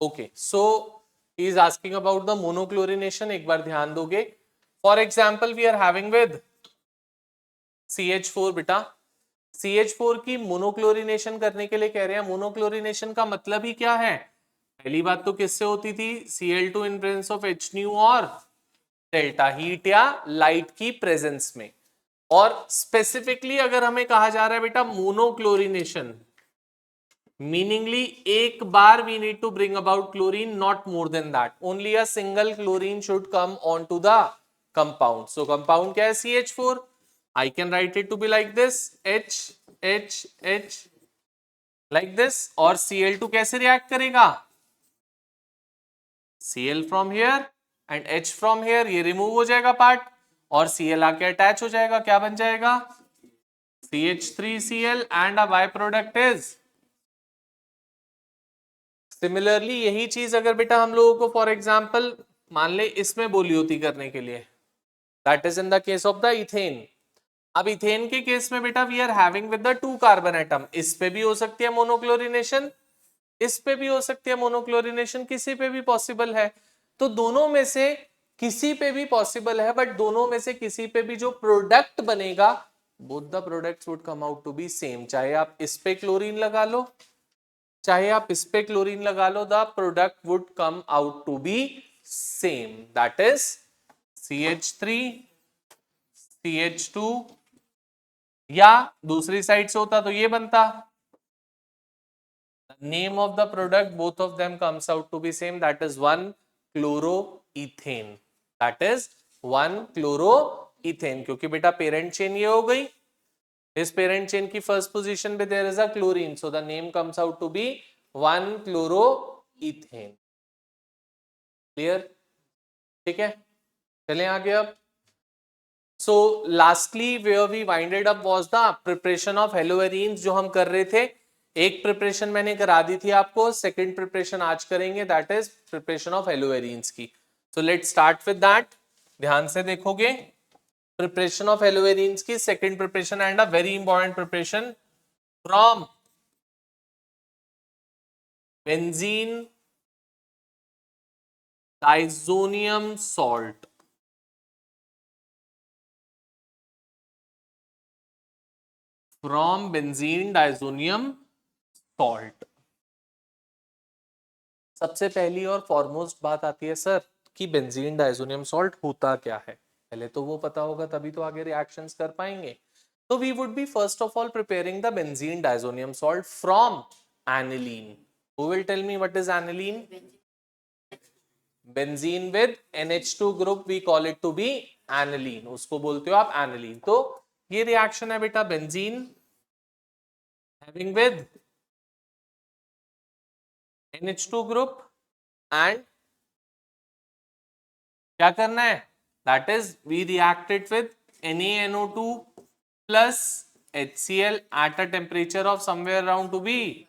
Okay, so he is asking about the monochlorination. एक बार ध्यान दोगे. For example we are having with CH4 बेटा. CH4 की मोनोक्लोरिनेशन करने के लिए कह रहे हैं. मोनोक्लोरिनेशन का मतलब ही क्या है? पहली बात तो किससे होती थी? Cl2 in presence of H और डेल्टा हीट या लाइट की प्रेजेंस में. और स्पेसिफिकली अगर हमें कहा जा रहा है बेटा मोनोक्लोरिनेशन, मीनिंगली एक बार we need to bring about chlorine, not more than that. Only a single chlorine should come on to the compound. So compound क्या है? CH4. I can write it to be like this, H like this. और Cl2 कैसे react करेगा? Cl from here and H from here. ये remove हो जाएगा part और Cl आके अटैच हो जाएगा. क्या बन जाएगा? CH3Cl and a byproduct is. Similarly यही चीज अगर बेटा हम लोगों को फॉर एग्जाम्पल मान ले इसमें बोली होती करने के लिए, that is in the case of the ethane. अब इथेन के केस में बेटा we are having with the 2 carbon atom. इस पे भी हो सकती है मोनोक्लोरिनेशन, इस पे भी हो सकती है मोनोक्लोरिनेशन, किसी पे भी पॉसिबल है. तो दोनों में से किसी पे भी पॉसिबल है, बट दोनों में से किसी पे भी जो प्रोडक्ट बनेगा, both the products would come out to be same. चाहे आप इस पे क्लोरीन लगा लो, चाहे आप इस पे क्लोरीन लगा लो, the product would come out to be same. That is CH3 CH2, या दूसरी साइड से होता तो ये बनता. Name of the product both of them comes out to be same. That is 1-chloroethane. That is 1-chloroethane. क्योंकि बेटा parent chain ये हो गई. इस पेरेंट चेन की फर्स्ट पोजीशन पे there is a chlorine, so the name comes out to be 1-chloroethane. Clear? ठीक है, चलें आगे. अब So lastly where we winded up was the preparation of haloarenes जो हम कर रहे थे. एक प्रिपरेशन मैंने करा दी थी आपको, सेकंड प्रिपरेशन आज करेंगे, that is preparation of haloarenes की. So let's start with that. ध्यान से देखोगे, प्रिपरेशन ऑफ हेलोएरीन्स की second preparation and a very important preparation from benzene diazonium salt. From benzene diazonium salt. सबसे पहली और फॉरमोस्ट बात आती है सर कि बेंजीन डाइजोनियम सॉल्ट होता क्या है. पहले तो वो पता होगा तभी तो आगे रिएक्शंस कर पाएंगे. तो we would be first of all preparing the benzene diazonium salt from aniline. Who will tell me what is aniline? Benzene with NH2 group, we call it to be aniline. उसको बोलते हो आप aniline. तो ये reaction है बेटा benzene having with NH2 group and क्या करना है? That is we reacted with NaNO2 plus HCl at a temperature of somewhere around to be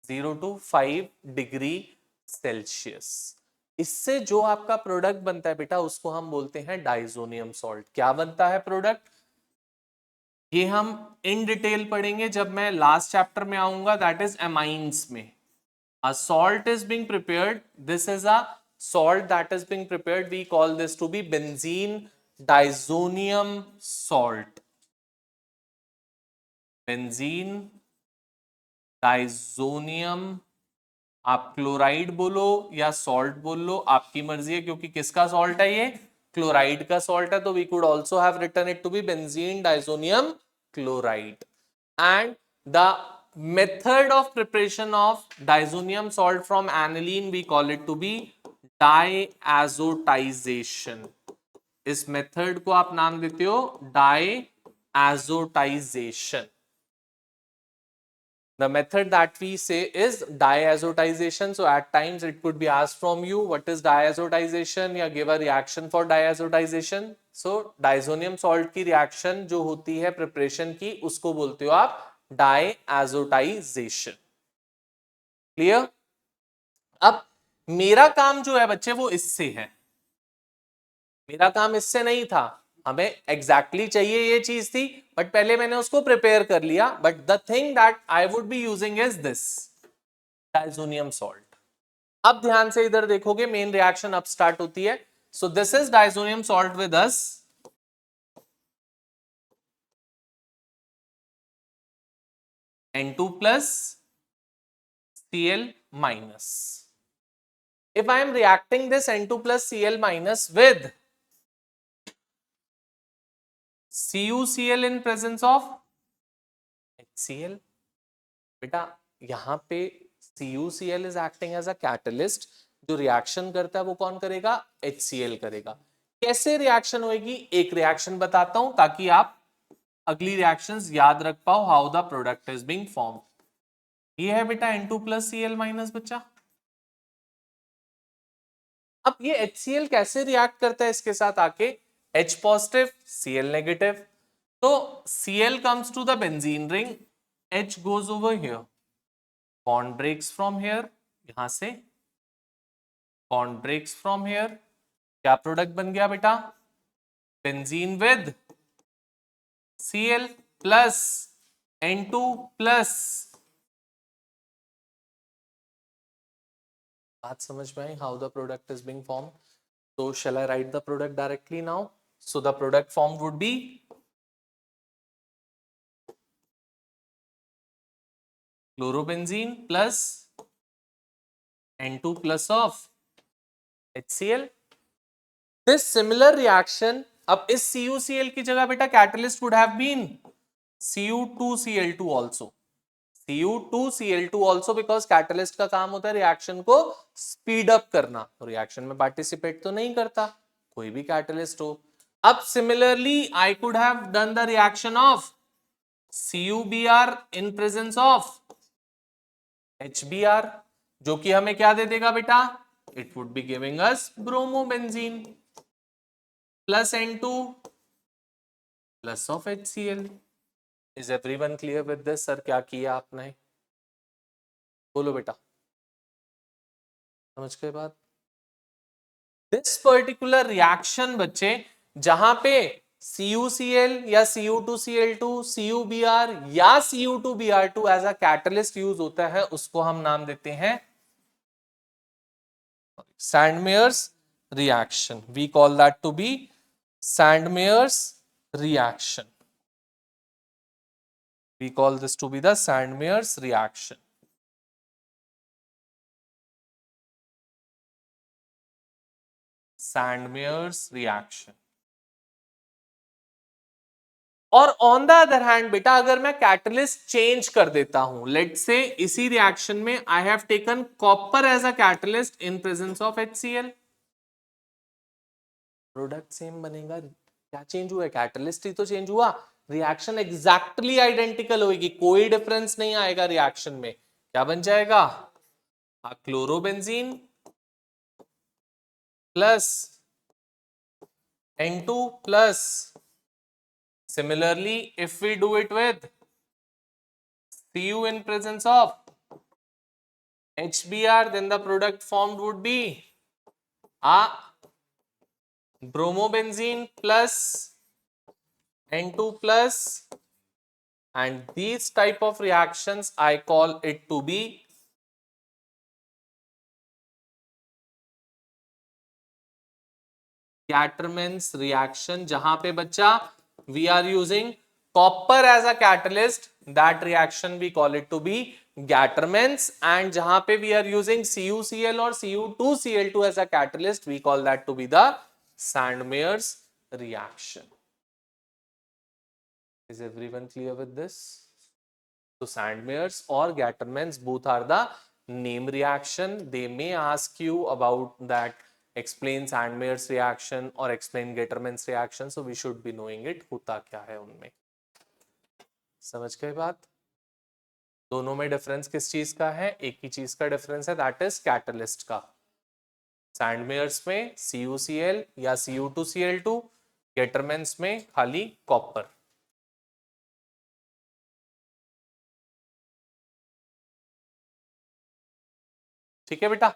0 to 5 degree Celsius. इससे जो आपका प्रोडक्ट बनता है बेटा उसको हम बोलते हैं डाइजोनियम सॉल्ट. क्या बनता है प्रोडक्ट? ये हम इन डिटेल पढ़ेंगे जब मैं लास्ट चैप्टर में आऊंगा, दैट इज एमाइंस में. A salt is being prepared. This is a salt that is being prepared. We call this to be benzene diazonium salt. Benzene diazonium. आप chloride बोलो या salt बोल लो, आपकी मर्जी है. क्योंकि किसका सॉल्ट है ये? क्लोराइड का सॉल्ट है. तो we could also have written it to be benzene diazonium chloride. And the method of preparation of diazonium salt from aniline we call it to be diazotization. इस मेथड को आप नाम देते हो diazotization. The method that we say is diazotization. So at times it could be asked from you what is diazotization या give a reaction for diazotization. So diazonium salt की reaction जो होती है preparation की उसको बोलते हो आप diazotization. Clear? अब मेरा काम जो है बच्चे वो इससे है. मेरा काम इससे नहीं था, हमें एग्जैक्टली चाहिए ये चीज थी, बट पहले मैंने उसको प्रिपेयर कर लिया. But the thing that I would be using is this diazonium salt. अब ध्यान से इधर देखोगे, मेन रिएक्शन अब स्टार्ट होती है. So this is diazonium salt with us. N2 plus Cl minus. If I am reacting this N2 plus Cl minus with CuCl in presence of HCl, बेटा यहां पे CuCl is acting as a catalyst. जो reaction करता है वो कौन करेगा? HCl करेगा. कैसे रिएक्शन होगी? एक रिएक्शन बताता हूं ताकि आप अगली रिएक्शंस याद रख पाओ. How the product is being form. ये है बेटा N2 plus Cl minus बच्चा. अब ये HCl कैसे रिएक्ट करता है इसके साथ आके? H positive Cl negative. तो Cl comes to the benzene ring, H goes over here, bond breaks from here, यहां से bond breaks from here. क्या प्रोडक्ट बन गया बेटा? Benzene with Cl plus N2 plus. बात समझ में आई? How the product is being form. So shall I write the product directly now? So the product form would be chlorobenzene plus N2 plus of HCl. This similar reaction, अब इस CuCl की जगह बेटा catalyst would have been Cu2Cl2 also. Cu2Cl2 also because catalyst का काम होता है reaction को स्पीड अप करना. तो रिएक्शन में पार्टिसिपेट तो नहीं करता कोई भी कैटलिस्ट हो. अब similarly I could have done the reaction of CuBr in presence of HBr, जो कि हमें क्या दे देगा बेटा? It would be giving us bromobenzene plus N2 plus of HCl. Is everyone clear with this? Sir क्या किया आपने? बोलो बेटा, समझ गए बात? दिस पर्टिकुलर रिएक्शन बच्चे जहां पे CuCl या Cu2Cl2, CuBr या Cu2Br2 as a catalyst use होता है उसको हम नाम देते हैं Sandmeyer's reaction. We call that to be Sandmeyer's reaction. We call this to be the Sandmeyer's reaction. Sandmeyer's reaction. और ऑन द अदर हैंड बेटा अगर मैं कैटलिस्ट चेंज कर देता हूं, लेट से इसी रिएक्शन में I have taken copper as a catalyst in presence of HCl, product same बनेगा. क्या चेंज हुआ? कैटलिस्ट ही तो चेंज हुआ. रिएक्शन एग्जैक्टली आइडेंटिकल होगी, कोई डिफरेंस नहीं आएगा रिएक्शन में. क्या बन जाएगा? Chlorobenzene plus N2 plus. Similarly, if we do it with Cu in presence of HBr, then the product formed would be a bromobenzene plus N2 plus, and these type of reactions I call it to be Caterman's reaction. जहां पे बच्चा we are using copper as a catalyst, that reaction we call it to be Gattermann's, and जहां पे we are using CuCl or Cu2Cl2 as a catalyst, we call that to be the Sandmeyer's reaction. Is everyone clear with this? So Sandmeyer's or Gattermann's both are the name reaction. They may ask you about that, explain Sandmeyer's reaction or explain Gattermann's reaction, so we should be knowing it होता क्या है उनमें. समझ गए बात? दोनों में difference किस चीज का है? एक ही चीज का डिफरेंस है, दैट इज कैटलिस्ट का. सैंडमेयर्स में CuCl या Cu2Cl2, गेटरमैन्स में खाली कॉपर. ठीक है बेटा?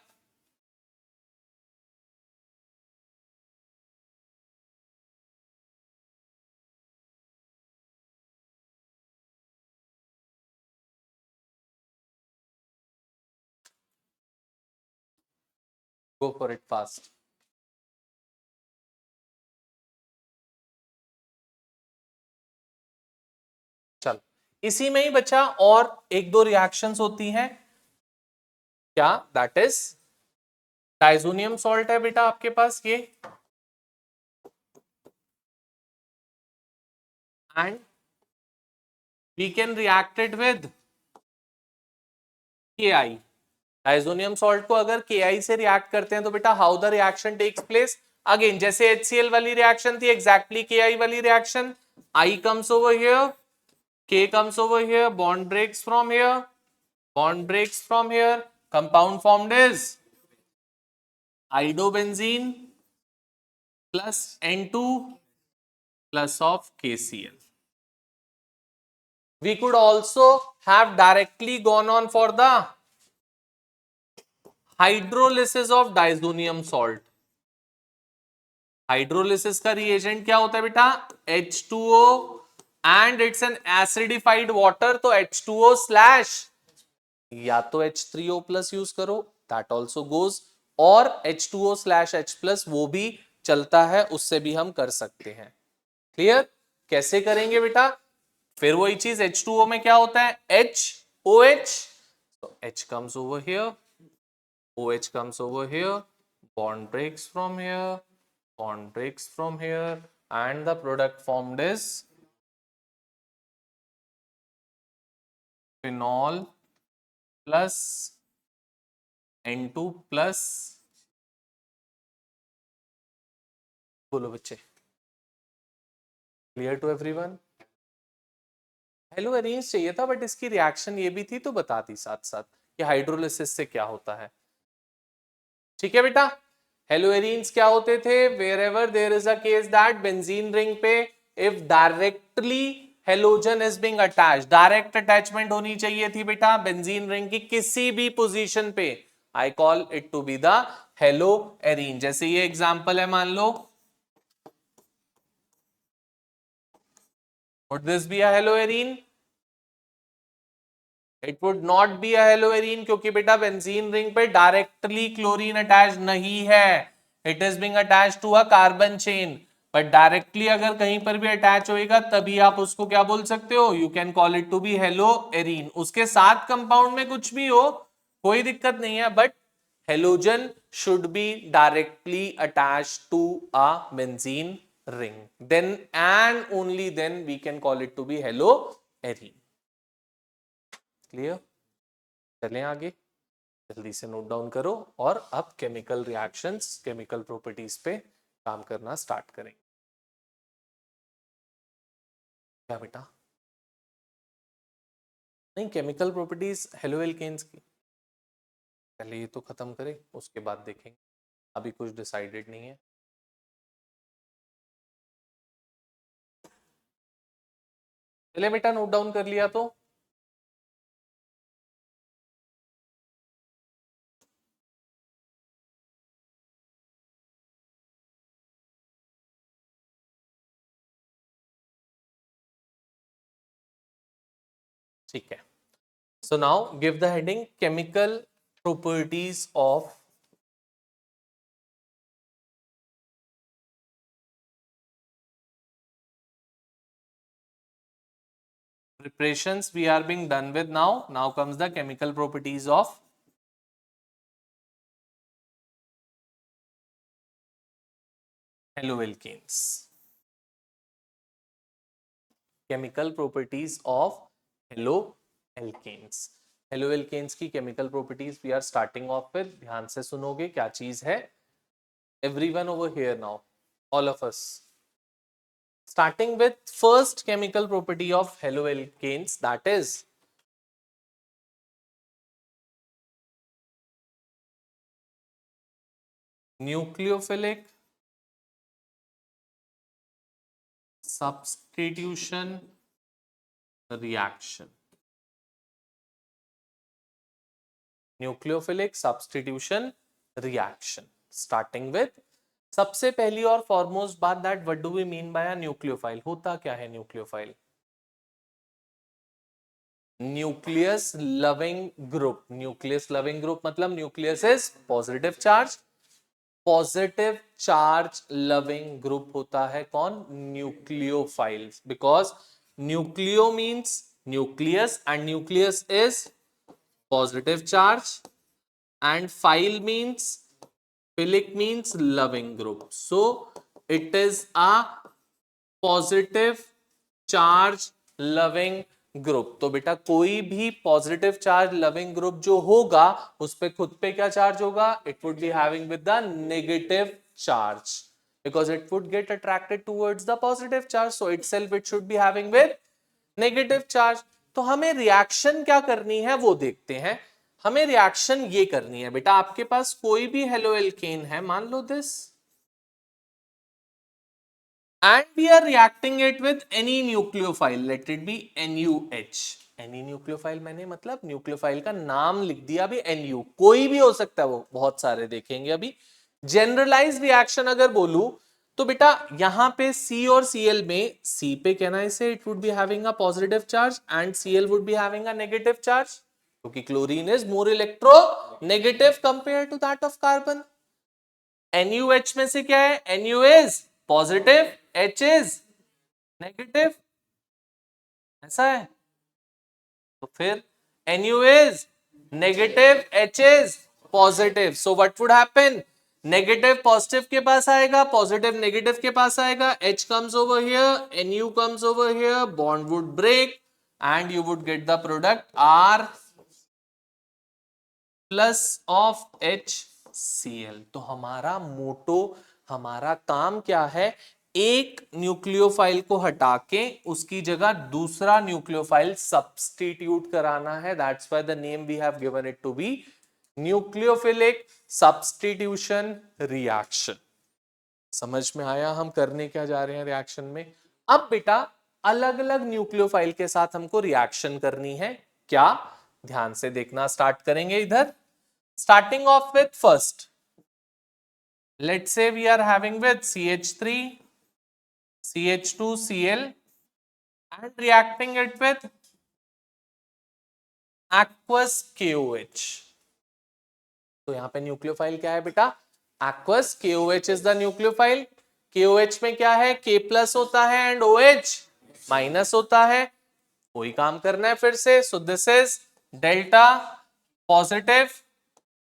गो फॉर इट फास्ट। चलो, इसी में ही बचा और एक दो रिएक्शंस होती हैं, क्या? दैट इज डाइजोनियम सॉल्ट है बेटा आपके पास ये, and we can react it with KI। Diazonium salt को अगर KI से रिएक्ट करते हैं तो बेटा how the reaction takes place, again जैसे HCl वाली रिएक्शन थी, एग्जैक्टली KI वाली reaction. I comes over here, K comes over here, bond breaks from here, bond breaks from here, compound formed is idobenzene plus N2 plus of KCl. We could also have directly gone on for the hydrolysis of diazonium salt। Hydrolysis का reagent क्या होता है बेटा? H2O and it's an acidified water, तो H2O slash या तो H3O plus use करो, that also goes, और H2O स्लैश H प्लस वो भी चलता है, उससे भी हम कर सकते हैं। क्लियर? कैसे करेंगे बेटा? फिर वही चीज, H2O में क्या होता है? HOH, तो H comes over here, OH comes over here, bond breaks from here, bond breaks from here, and the product formed is phenol plus N2 plus, बोलो बच्चे, clear to everyone? Haloarene चाहिए था, but इसकी reaction ये भी थी तो बता दी साथ साथ कि हाइड्रोलिसिस से क्या होता है। ठीक है बेटा? हेलो एरीन्स क्या होते थे? Wherever there is a case that benzene ring पे if directly halogen is being attached, direct attachment होनी चाहिए थी बेटा बेंजीन रिंग की किसी भी पोजीशन पे, I call it to be the haloarene. जैसे ये एग्जांपल है, मान लो would this be a haloarine? It would not be a haloarine, क्योंकि बेटा बेंजीन रिंग पे डायरेक्टली क्लोरीन अटैच नहीं है, it is being attached to a carbon chain. But directly अगर कहीं पर भी अटैच होएगा तभी आप उसको क्या बोल सकते हो? You can call it to be haloarene. उसके साथ कंपाउंड में कुछ भी हो कोई दिक्कत नहीं है, but halogen should be directly attached to a benzene ring, then and only then we can call it to be haloarine। Clear? चलें आगे, जल्दी से नोट डाउन करो और अब केमिकल रिएक्शंस, केमिकल प्रॉपर्टीज पे काम करना स्टार्ट करें। क्या बेटा? नहीं, केमिकल प्रॉपर्टीज हेलोएल्केन्स की पहले ये तो खत्म करें, उसके बाद देखेंगे, अभी कुछ डिसाइडेड नहीं है। चले बेटा, नोट डाउन कर लिया तो ठीक है। So now give the heading chemical properties of preparations we are being done with now. Now comes the chemical properties of haloalkanes. Chemical properties of haloalkanes. Haloalkanes की chemical properties we are starting off with. ध्यान से सुनोगे क्या चीज है? Everyone over here now, all of us. Starting with first chemical property of haloalkanes, that is nucleophilic substitution reaction। Nucleophilic substitution reaction, starting with सबसे पहली और foremost बात, that what do we mean by a nucleophile? होता क्या है nucleophile? Nucleus loving group. Nucleus loving group मतलब nucleus is positive charge, positive charge loving group होता है कौन? Nucleophiles, because nucleo means nucleus and nucleus is positive charge and phile means philic means loving group, so it is a positive charge loving group. तो बेटा कोई भी positive charge loving group जो होगा उस पे खुद पे क्या चार्ज होगा? It would be having with the negative charge, because it would get attracted towards the positive charge, so itself it should be having with negative charge. तो हमें रिएक्शन क्या करनी है वो देखते हैं। हमें रिएक्शन ये करनी है बेटा, आपके पास कोई भी हेलो एल्केन है, मान लो this, and we are reacting it with any nucleophile, let it be NuH। Any nucleophile मैंने मतलब न्यूक्लियोफाइल का नाम लिख दिया, अभी NU कोई भी हो सकता है, वो बहुत सारे देखेंगे अभी। जनरलाइज रिएक्शन अगर बोलूं तो बेटा यहां पे C और Cl में C पे कहना है इसे it would be having a positive charge and Cl would be having a negative charge, क्योंकि chlorine is more electronegative compare to that of carbon. NuH में से क्या है? Nu is positive, H is negative, ऐसा है। तो फिर Nu is negative, H is positive, so what would happen? Negative positive के पास आएगा, पॉजिटिव नेगेटिव के पास आएगा, H comes over here, Nu comes over here, bond would break and you would get the product R plus of HCl। तो हमारा मोटो, हमारा काम क्या है? एक न्यूक्लियोफाइल को हटा के उसकी जगह दूसरा न्यूक्लियोफाइल सब्स्टिट्यूट कराना है। That's why the name we have given it to be nucleophilic substitution reaction. समझ में आया हम करने क्या जा रहे हैं रिएक्शन में? अब बेटा अलग अलग न्यूक्लियोफाइल के साथ हमको रिएक्शन करनी है। क्या? ध्यान से देखना स्टार्ट करेंगे इधर। Starting of with first, let's say we are having with CH3 CH2Cl and reacting it with aqueous KOH। तो यहां पे न्यूक्लियोफाइल क्या है बेटा? aqueous KOH is the nucleophile. KOH में क्या है? K प्लस होता है एंड OH माइनस होता है। वही काम करना है फिर से। सो this is delta positive,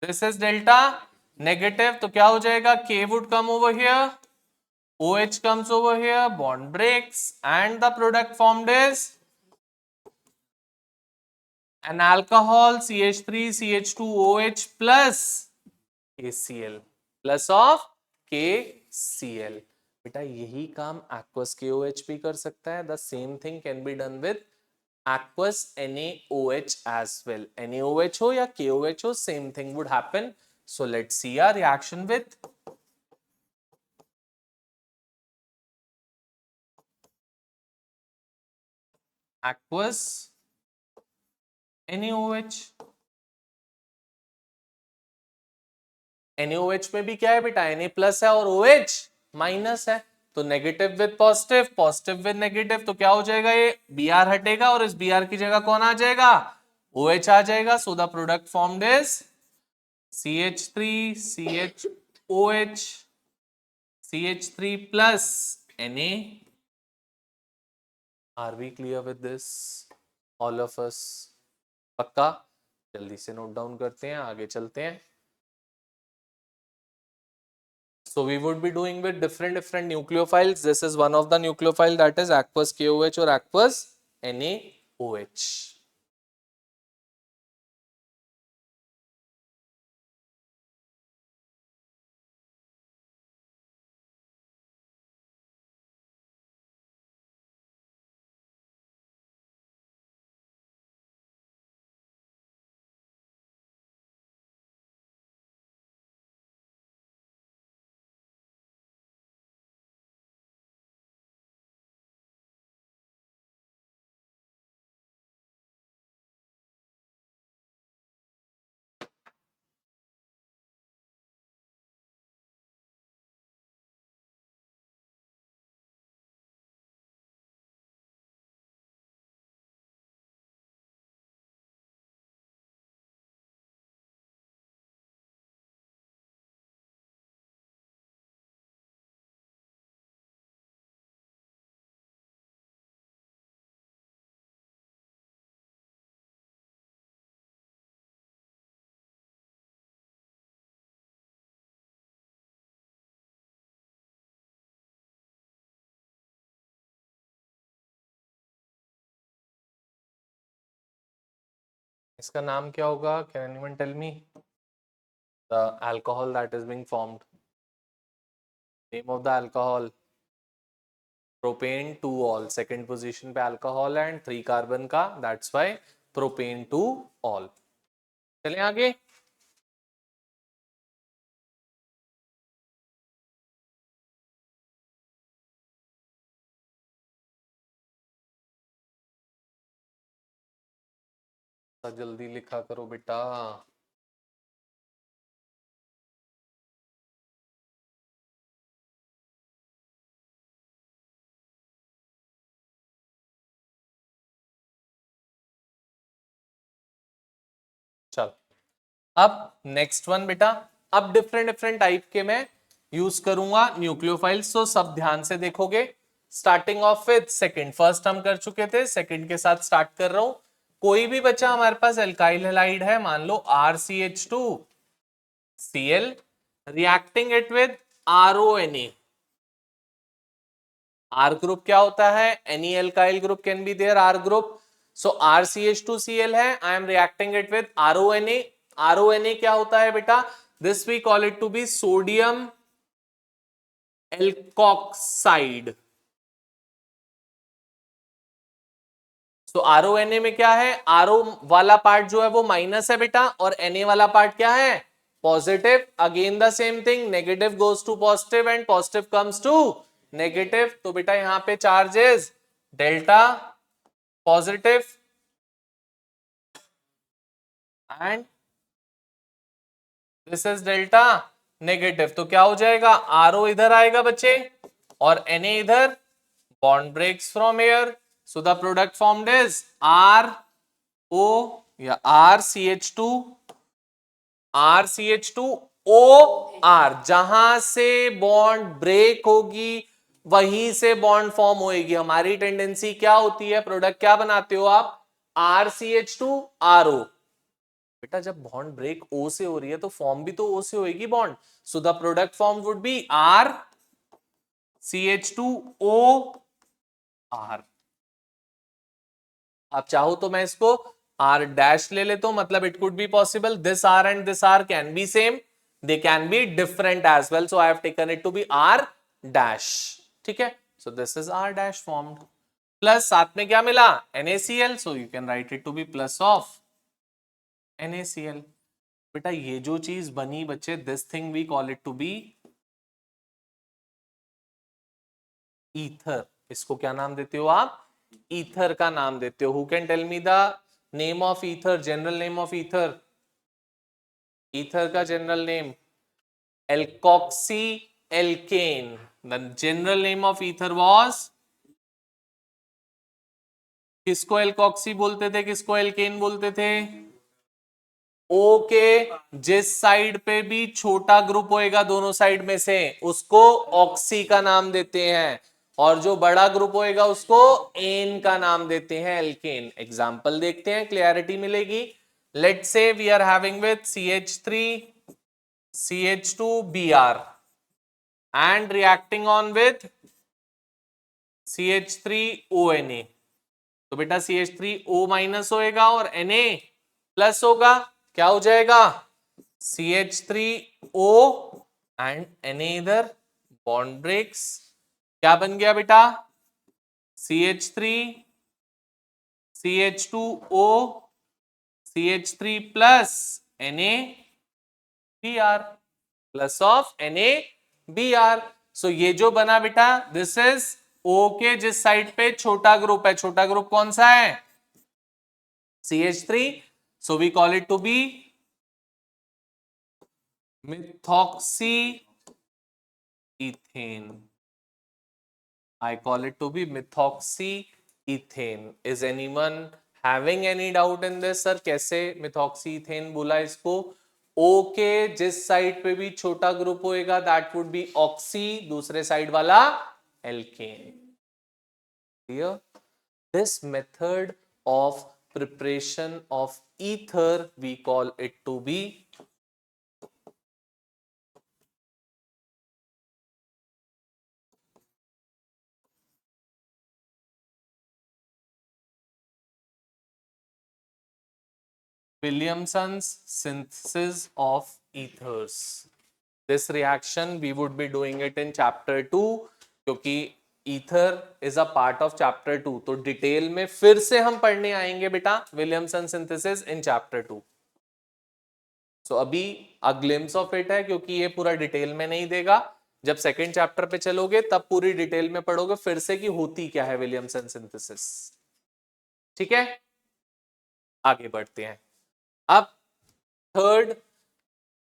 this is delta negative, तो क्या हो जाएगा? K would come over here, OH comes over here, bond breaks and the product formed is an alcohol CH3CH2OH plus KCl plus of KCl। बेटा यही काम aqueous KOH भी कर सकता है। The same thing can be done with aqueous NaOH as well। NaOH हो या KOH हो, same thing would happen। So let's see a reaction with aqueous NaOH। NaOH में भी क्या है बेटा? Na प्लस है और OH माइनस है, तो negative with positive, positive with negative, तो क्या हो जाएगा? ये Br हटेगा और इस Br की जगह कौन आ जाएगा? OH आ जाएगा। सो the product formed is CH3 CHOH CH3 plus Na। Are we clear with this all of us? पक्का? जल्दी से नोट डाउन करते हैं, आगे चलते हैं। So we would be doing with different nucleophiles. This is one of the nucleophile, that is aqueous KOH or aqueous NaOH। इसका नाम क्या होगा? Can anyone tell me the alcohol that is being formed? Name of the alcohol? Propane 2 ol, second position पे alcohol and 3 carbon का, that's why propane 2 ol. चलें आगे। जल्दी लिखा करो बेटा। चल, अब नेक्स्ट वन बेटा। अब डिफरेंट डिफरेंट टाइप के मैं यूज करूंगा न्यूक्लियोफाइल्स, तो सब ध्यान से देखोगे। Starting of with second, first हम कर चुके थे, सेकंड के साथ स्टार्ट कर रहा हूं। कोई भी बच्चा हमारे पास एल्काइल हैलाइड है, मान लो RCH2Cl, reacting it with RONA। R group क्या होता है? Any alkyl group can be there R group. So RCH2Cl है, I am reacting it with RONA। RONA क्या होता है बेटा? This we call it to be sodium alkoxide. तो RONA में क्या है? RO वाला पार्ट जो है वो माइनस है बेटा, और Na वाला पार्ट क्या है? Positive. Again the same thing, negative goes to positive and positive comes to negative. तो बेटा यहां पे charges delta positive and this is delta negative. तो क्या हो जाएगा? RO इधर आएगा बच्चे और Na इधर, bond breaks from here, so the product formed is RO या RCH2OR। जहां से बॉन्ड ब्रेक होगी वहीं से बॉन्ड फॉर्म होएगी। हमारी टेंडेंसी क्या होती है? प्रोडक्ट क्या बनाते हो आप? RCH2RO। बेटा जब बॉन्ड ब्रेक O से हो रही है तो फॉर्म भी तो O से होएगी bond, so the product form would be RCH2OR। आप चाहो तो मैं इसको R डैश ले लेता हूं, मतलब it could be possible this R and this R can be same, they can be different as well, so I have taken it to be R dash. ठीक है, so this is R dash formed. Plus साथ में क्या मिला? NaCl, so you can write it to be plus of NaCl। बेटा ये जो चीज बनी बच्चे, this thing we call it to be ether. इसको क्या नाम देते हो आप? ईथर का नाम देते हो। Who can tell me the name of ether, general name of ether? Ether का general name alkoxy alkane. The general name of ether was, किसको एल्कोक्सी बोलते थे, किसको एल्केन बोलते थे? ओ के जिस साइड पे भी छोटा ग्रुप होएगा दोनों साइड में से, उसको ऑक्सी का नाम देते हैं, और जो बड़ा ग्रुप होएगा उसको एन का नाम देते हैं, एल्केन। एग्जांपल देखते हैं, क्लियरिटी मिलेगी। Let's say we are having with CH3 CH2Br and reacting on with CH3ONA। तो बेटा CH3O माइनस होएगा और Na प्लस होगा, क्या हो जाएगा? CH3O एंड Na इधर, बॉन्ड ब्रेक्स, क्या बन गया बेटा? CH3 CH2O CH3 plus NaBr, plus of NaBr। सो ये जो बना बेटा, दिस इज O के जिस साइड पे छोटा ग्रुप है, छोटा ग्रुप कौन सा है? CH3, so we call it to be methoxyethane। I call it to be methoxyethane। Is anyone having any doubt in this? Sir कैसे methoxyethane बोला इसको? O के जिस साइड पे भी छोटा ग्रुप होएगा दैट वुड बी ऑक्सी, दूसरे साइड वाला alkene. Clear? This method of preparation of ether we call it to be Williamson's synthesis of ethers. This reaction we would be doing it in chapter 2 क्योंकि ether is a part of chapter 2, तो detail में फिर से हम पढ़ने आएंगे बेटा Williamson synthesis in chapter 2. सो अभी अ ग्लिम्स ऑफ इट है क्योंकि ये पूरा डिटेल में नहीं देगा. जब सेकंड चैप्टर पे चलोगे तब पूरी डिटेल में पढ़ोगे फिर से कि होती क्या है विलियमसन सिंथेसिस. ठीक है, आगे बढ़ते हैं. अब third,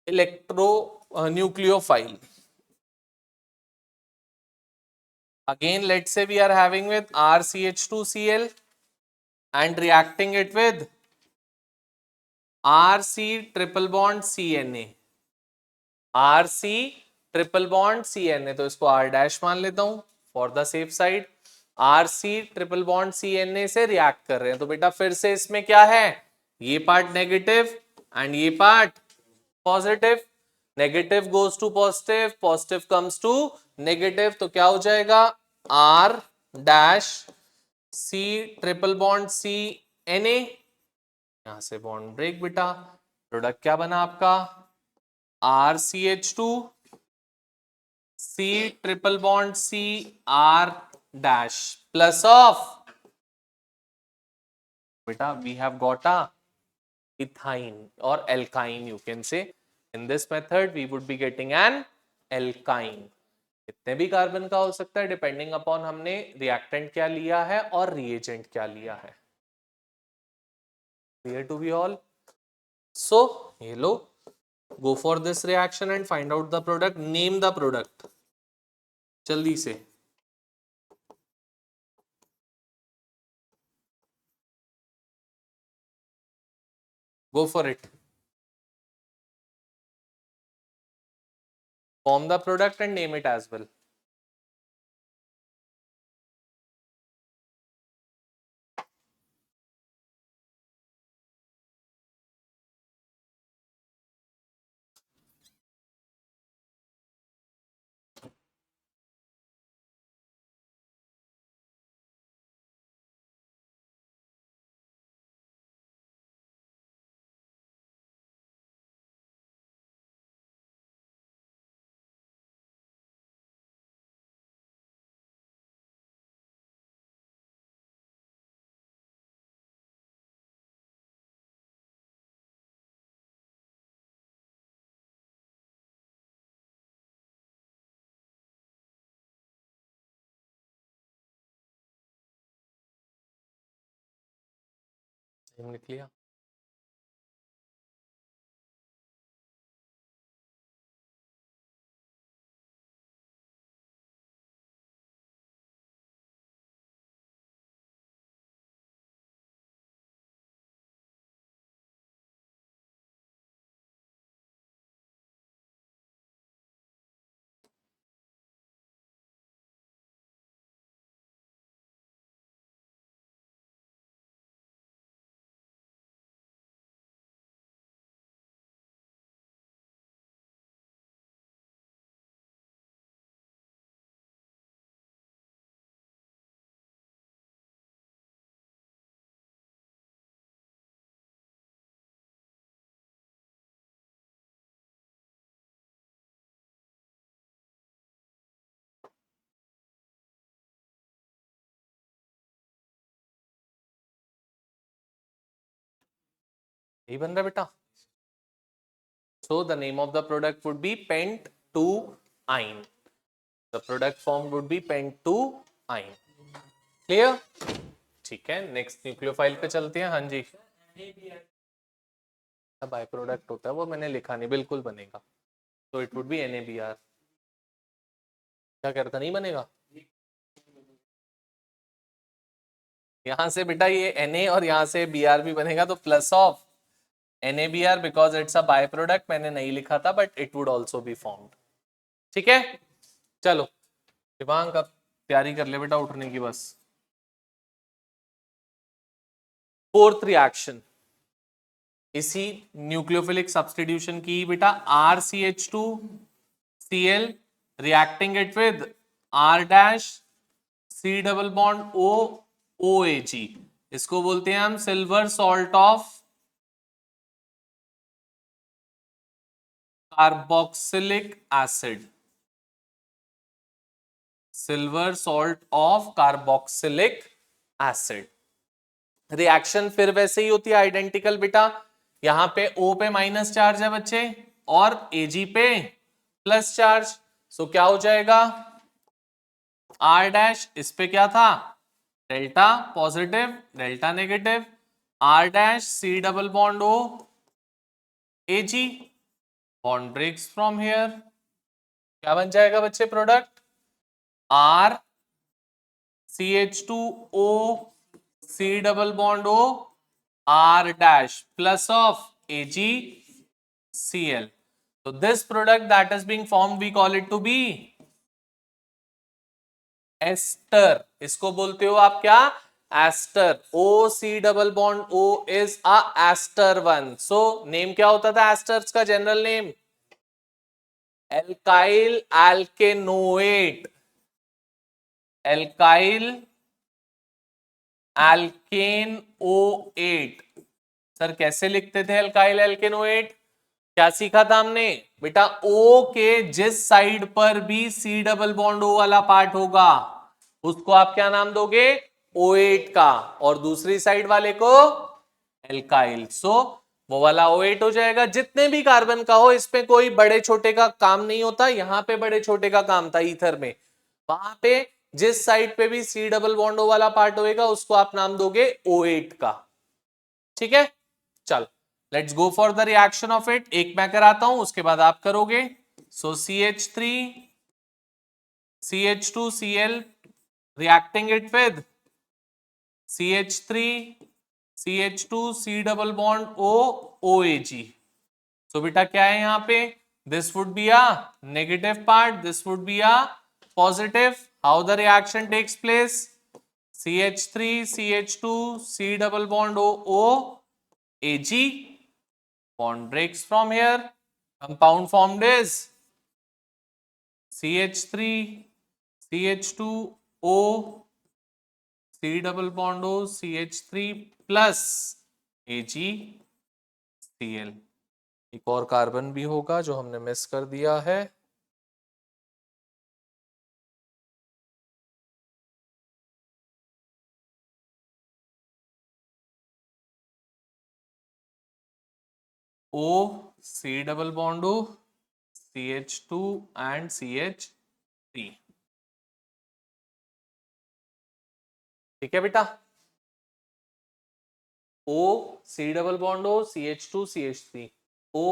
electro nucleophile. Again, let's say we are having with RCH2Cl and reacting it with RC triple bond CNA. RC triple bond CNA, तो इसको R डैश मान लेता हूं for the safe side. RC triple bond CNA से react कर रहे हैं, तो बेटा फिर से इसमें क्या है, ये पार्ट नेगेटिव एंड ये part positive. Negative goes to positive, positive comes to negative, तो क्या हो जाएगा R dash C triple bond C Na. यहां से बॉन्ड ब्रेक बेटा. प्रोडक्ट क्या बना आपका RCH2 C triple bond C R dash plus of बेटा we have got a ethyne और alkyne. You can say in this method we would be getting an alkyne. कितने भी कार्बन का हो सकता है डिपेंडिंग अपॉन हमने रिएक्टेंट क्या लिया है और रिएजेंट क्या लिया है. Clear to be all? So ये लो, go for this reaction and find out the product. Name the product जल्दी से. Go for it. Form the product and name it as well. लिख लिया. यही बन रहा बेटा. So the name of the product would be pent2-ine. The product form would be pent2-ine. Clear? ठीक है, नेक्स्ट न्यूक्लियोफाइल पे चलते हैं. हाँ जी, बाय प्रोडक्ट होता है वो मैंने लिखा नहीं, बिल्कुल बनेगा. तो इट वुड बी NaBr. क्या कहता नहीं बनेगा. यहां से बेटा ये Na और यहां से Br भी बनेगा, तो plus of NaBr because it's a by product. मैंने नहीं लिखा था but it would also be formed. ठीक है, चलो दिवांग अब तैयारी कर ले बेटा उठने की बस. फोर्थ रिएक्शन इसी न्यूक्लियोफिलिक सब्स्टिट्यूशन की बेटा. RCH2Cl reacting it with R dash C double bond O OAG. इसको बोलते हैं हम silver salt of carboxylic acid, silver salt of carboxylic acid. Reaction फिर वैसे ही होती है, आइडेंटिकल बेटा। यहां पे O पे माइनस चार्ज है बच्चे और Ag पे प्लस चार्ज, सो क्या हो जाएगा R डैश, इस पे क्या था delta positive delta negative, R dash C double bond O Ag, bond breaks from here, क्या बन जाएगा बच्चे product R CH2O C double bond O R dash plus of AgCl. So this product that is being formed we call it to be ester. इसको बोलते हो आप क्या ester, O C double bond O is a ester one. So name क्या होता था esters का general name alkyl alkanoate, alkyl alkane O8। Sir कैसे लिखते थे एल्काइल एल्केनोएट, क्या सीखा था हमने बेटा O के जिस साइड पर भी C डबल बॉन्ड O वाला पार्ट होगा उसको आप क्या नाम दोगे O8 का, और दूसरी साइड वाले को एल्काइल। सो वो वाला O8 हो जाएगा। जितने भी कार्बन का हो इसमें कोई बड़े छोटे का काम नहीं होता, यहां पे बड़े छोटे का काम था ईथर में, वहां पे जिस साइड पे भी C डबल बॉन्ड O वाला पार्ट होएगा उसको आप नाम दोगे O8 का। ठीक है, चल let's go for the reaction of it. एक मैं कराता हूं उसके बाद आप करोगे। So CH3 CH2Cl reacting it with CH3 CH2 C double bond O OAg। So बेटा क्या है यहाँ पे, this would be a negative part, this would be a positive. How the reaction takes place, CH3 CH2 C double bond O Ag, bond breaks from here, compound formed is CH3 CH2O C double bond O CH3 plus AgCl। एक और carbon भी होगा जो हमने miss कर दिया है, O C double bond O CH2 and CH3। ठीक है बेटा, O C double bond O CH2 CH3, O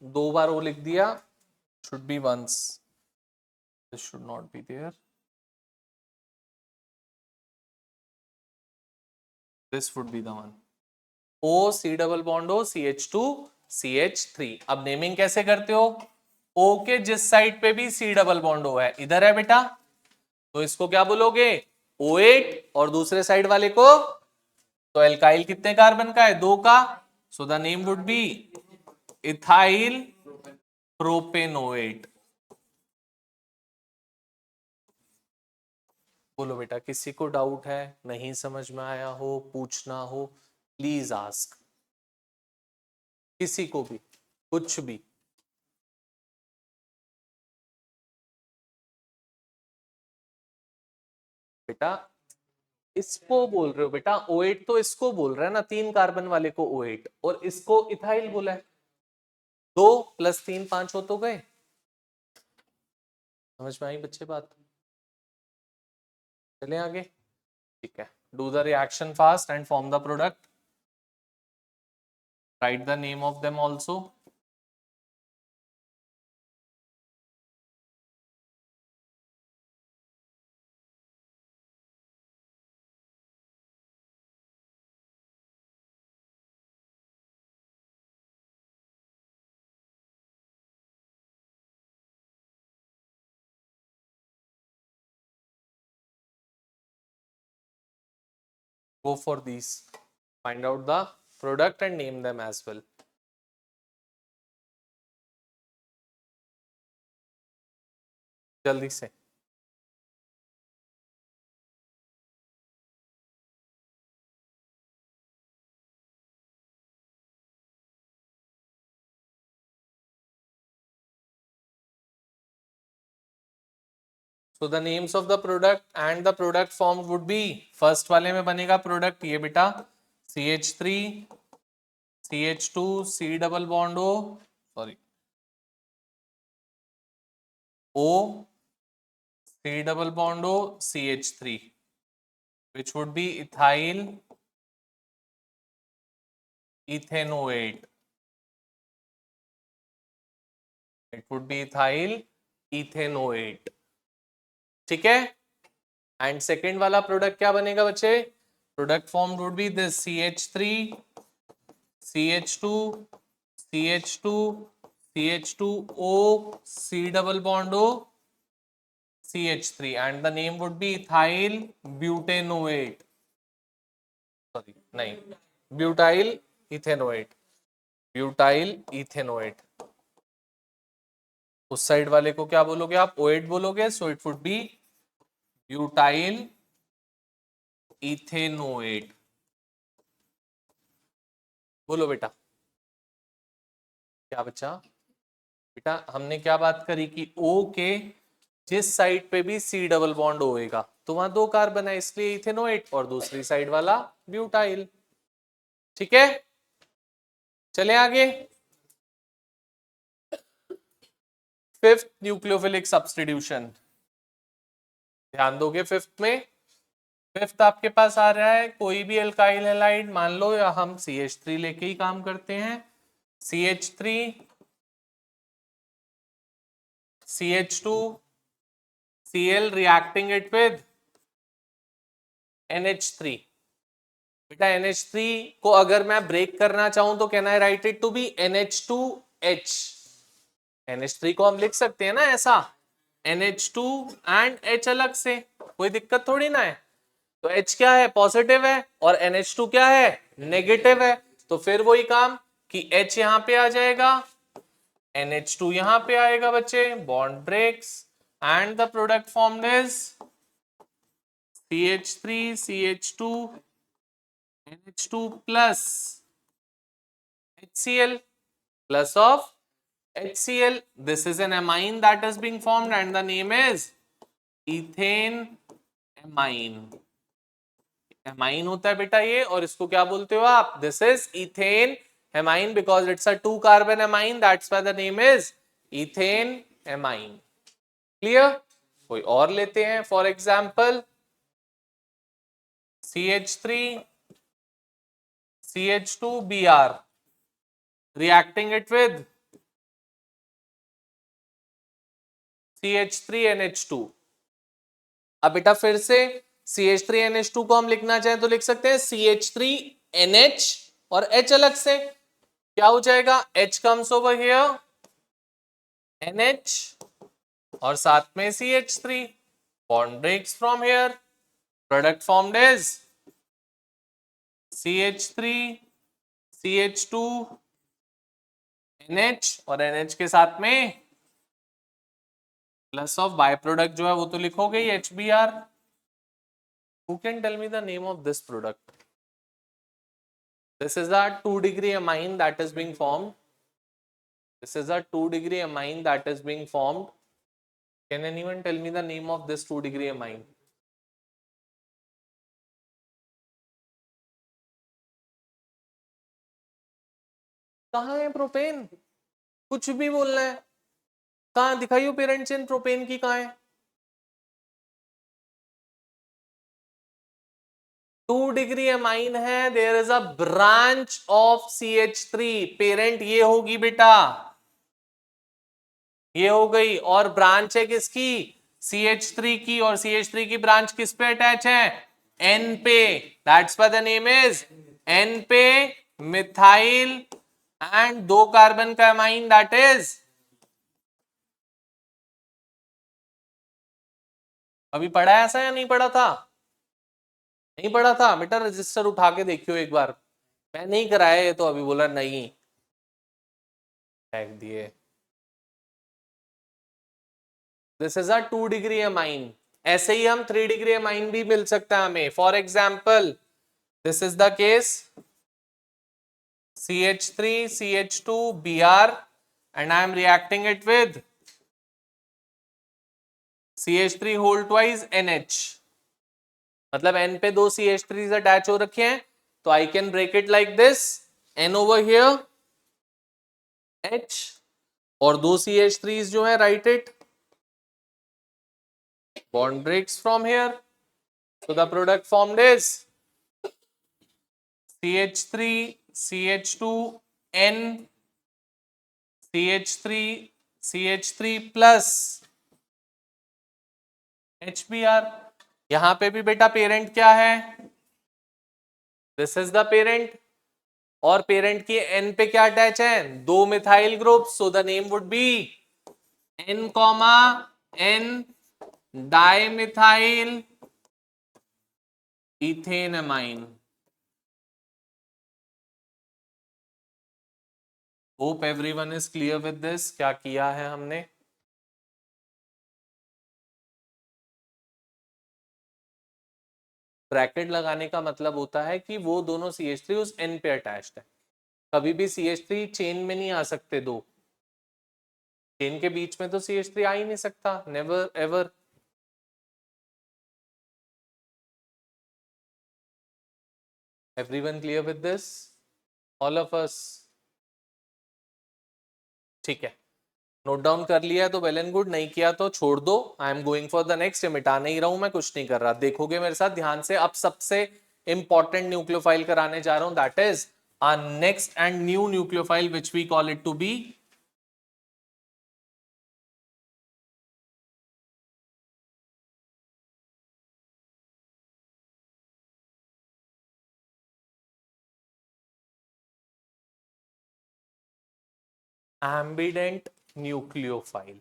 दो बार O लिख दिया, should be once, this should not be there, this would be the one, O C double bond O CH2 CH3। अब naming कैसे करते हो, O के जिस side पे भी C डबल बॉन्ड O है, इधर है बेटा, तो इसको क्या बोलोगे O8, और दूसरे साइड वाले को, तो एल्काइल कितने कार्बन का है, 2 का, सो the name would be ethyl propanoate. बोलो बेटा, किसी को डाउट है, नहीं समझ में आया हो, पूछना हो, प्लीज आस्क, किसी को भी कुछ भी। बेटा इसको बोल रहे हो बेटा O8, तो इसको बोल रहा है ना, 3 कार्बन वाले को O8, और इसको इथाइल बोला है, 2 + 3 5 हो तो गए। समझ में आई बच्चे बात, चले आगे। ठीक है, do the reaction fast and form the product, right the name of them also. Go for these, find out the product and name them as well। जल्दी से। So the names of the product and the product formed would be, first वाले में बनेगा product ये बेटा CH3 CH2 C double bond O, sorry O C double bond O CH3, which would be ethyl ethanoate. It would be ethyl ethanoate. ठीक है. And second वाला product क्या बनेगा बच्चे? Product form would be this CH3 CH2 CH2 CH2O C double bond O CH3 and the name would be ethyl butanoate. Sorry, नहीं, butyl ethanoate. butyl ethanoate. उस side वाले को क्या बोलोगे आप? ओएट बोलोगे. So it would B butyl ethanoate. बोलो बेटा. क्या बच्चा? बेटा हमने क्या बात करी कि O के जिस साइड पे भी C डबल बॉन्ड होएगा तो वहां 2 कार्बन है, इसलिए इथेनोएट, और दूसरी साइड वाला ब्यूटाइल. ठीक है, चले आगे. Fifth nucleophilic substitution. ध्यान दोगे फिफ्थ में. फिफ्थ आपके पास आ रहा है कोई भी एल्काइल हैलाइड मान लो, या हम CH3 लेके ही काम करते हैं. CH3 CH2 Cl reacting it with NH3. बेटा NH3 को अगर मैं ब्रेक करना चाहूं तो can I write it to be NH2H. NH3 को हम लिख सकते हैं ना ऐसा, NH2 एंड H अलग से, कोई दिक्कत थोड़ी ना है. तो H क्या है? पॉजिटिव है, और NH2 क्या है? नेगेटिव है. तो फिर वही काम कि H यहां पे आ जाएगा, NH2 यहां पे आएगा बच्चे, bond breaks and the product formed is CH3 CH2 NH2 plus HCl plus of HCl. This is an amine that is being formed and the name is ethane amine. amine होता है बेटा ये, और इसको क्या बोलते हो आप? This is ethane amine because it's a 2 carbon amine, that's why the name is ethane amine. Clear? कोई और लेते हैं. For example CH3 CH2Br reacting it with CH3NH2. अब बेटा फिर से CH3NH2 को हम लिखना चाहें तो लिख सकते हैं CH3NH और H अलग से. क्या हो जाएगा? H comes over here, NH और साथ में CH3, bond breaks from here, product formed is CH3 CH2 NH और NH के साथ में प्लस ऑफ बाय प्रोडक्ट जो है वो तो लिखोगे ही HBr. Who can tell me the name of this product? This is a 2-degree amine that is being formed. This is a 2-degree amine that is being formed. Can anyone tell me the name of this 2-degree amine? कहाँ है propane? कुछ भी बोलना है. कहाँ दिखाइयो parent chain propane की, कहाँ है? 2-degree amine है. There is a branch of CH3. Parent ये होगी बेटा, ये हो गई, और ब्रांच है किसकी? CH3 की, और CH3 की ब्रांच किस पे अटैच है? N पे. That's why the name is N पे मिथाइल एंड 2 कार्बन का अमाइन that is. अभी पढ़ा ऐसा या नहीं पढ़ा था? नहीं पढ़ा था बेटा. रजिस्टर उठा के देखियो एक बार. मैं नहीं कराया ये तो अभी बोला नहीं, फेंक दिए. This is a 2-degree amine. ऐसे ही हम 3-degree amine भी मिल सकता है हमें. For example this is the case CH3 CH2Br and I am reacting it with CH3 whole twice NH, मतलब N पे दो CH3 अटैच हो रखे हैं, तो I can break it like this, N over here H, और दो CH3 जो है write it, bond breaks from here, so the product formed is CH3 CH2 N CH3 CH3 plus HBr। यहां पे भी बेटा पेरेंट क्या है, दिस इज द पेरेंट, और पेरेंट की N पे क्या अटैच है, दो methyl group, so the name would be N comma N dimethyl ethanamine. Hope everyone is clear with this, क्या किया है हमने। ब्रैकेट लगाने का मतलब होता है कि वो दोनों CH3 उस N पे अटैच्ड है, कभी भी CH3 चेन में नहीं आ सकते, दो चेन के बीच में तो CH3 आ ही नहीं सकता, never ever. Everyone clear with this, all of us, ठीक है, नोट डाउन कर लिया तो वेल एंड गुड, नहीं किया तो छोड़ दो, I am going for the next, मिटा नहीं रहा हूं मैं, कुछ नहीं कर रहा, देखोगे मेरे साथ ध्यान से। अब सबसे इंपॉर्टेंट न्यूक्लियोफाइल कराने जा रहा हूं, that is our next and new nucleophile which we call it to be ambident nucleophile।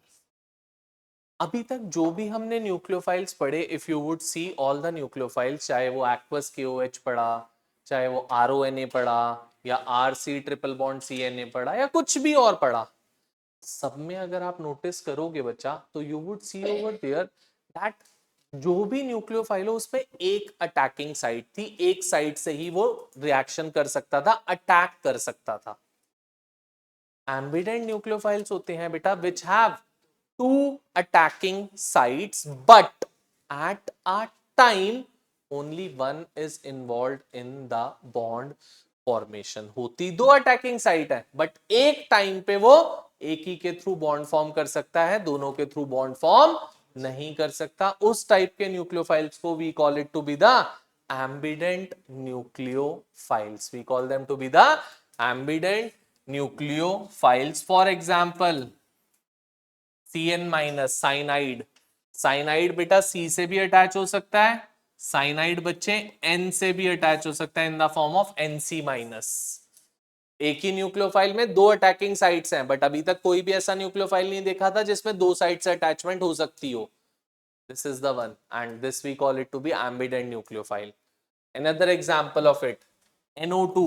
अभी तक जो भी हमने न्यूक्लियोफाइल्स पढ़े, if you would see all the nucleophiles, चाहे वो एक्वस KOH पढ़ा, चाहे वो RONA पढ़ा, या RC ट्रिपल बॉन्ड CNA पढ़ा, या कुछ भी और पढ़ा, सब में अगर आप नोटिस करोगे बच्चा, तो you would see over there that जो भी न्यूक्लियोफाइल हो उसमें एक अटैकिंग साइट थी, एक साइड से ही वो रिएक्शन कर सकता था, अटैक कर सकता था। एम्बिडेंट न्यूक्लियोफाइल्स होते हैं बेटा which have two attacking sites, but at a time only one is involve in the bond formation. होती दो अटैकिंग साइट है, बट एक टाइम पे वो एक ही के थ्रू बॉन्ड फॉर्म कर सकता है, दोनों के थ्रू बॉन्ड फॉर्म नहीं कर सकता। उस टाइप के न्यूक्लियोफाइल्स को we call it to be the ambident nucleophiles, we call them to be the ambident nucleophiles। for example CN minus cyanide, cyanide बेटा C से भी अटैच हो सकता है, साइनाइड बच्चे N से भी अटैच हो सकता है in the form of NC minus. एक ही न्यूक्लियोफाइल में दो अटैकिंग साइट्स हैं, बट अभी तक कोई भी ऐसा न्यूक्लियोफाइल नहीं देखा था जिसमें दो साइड से अटैचमेंट हो सकती हो। This is the one, and this we call it to be ambident nucleophile. Another example of it, NO2,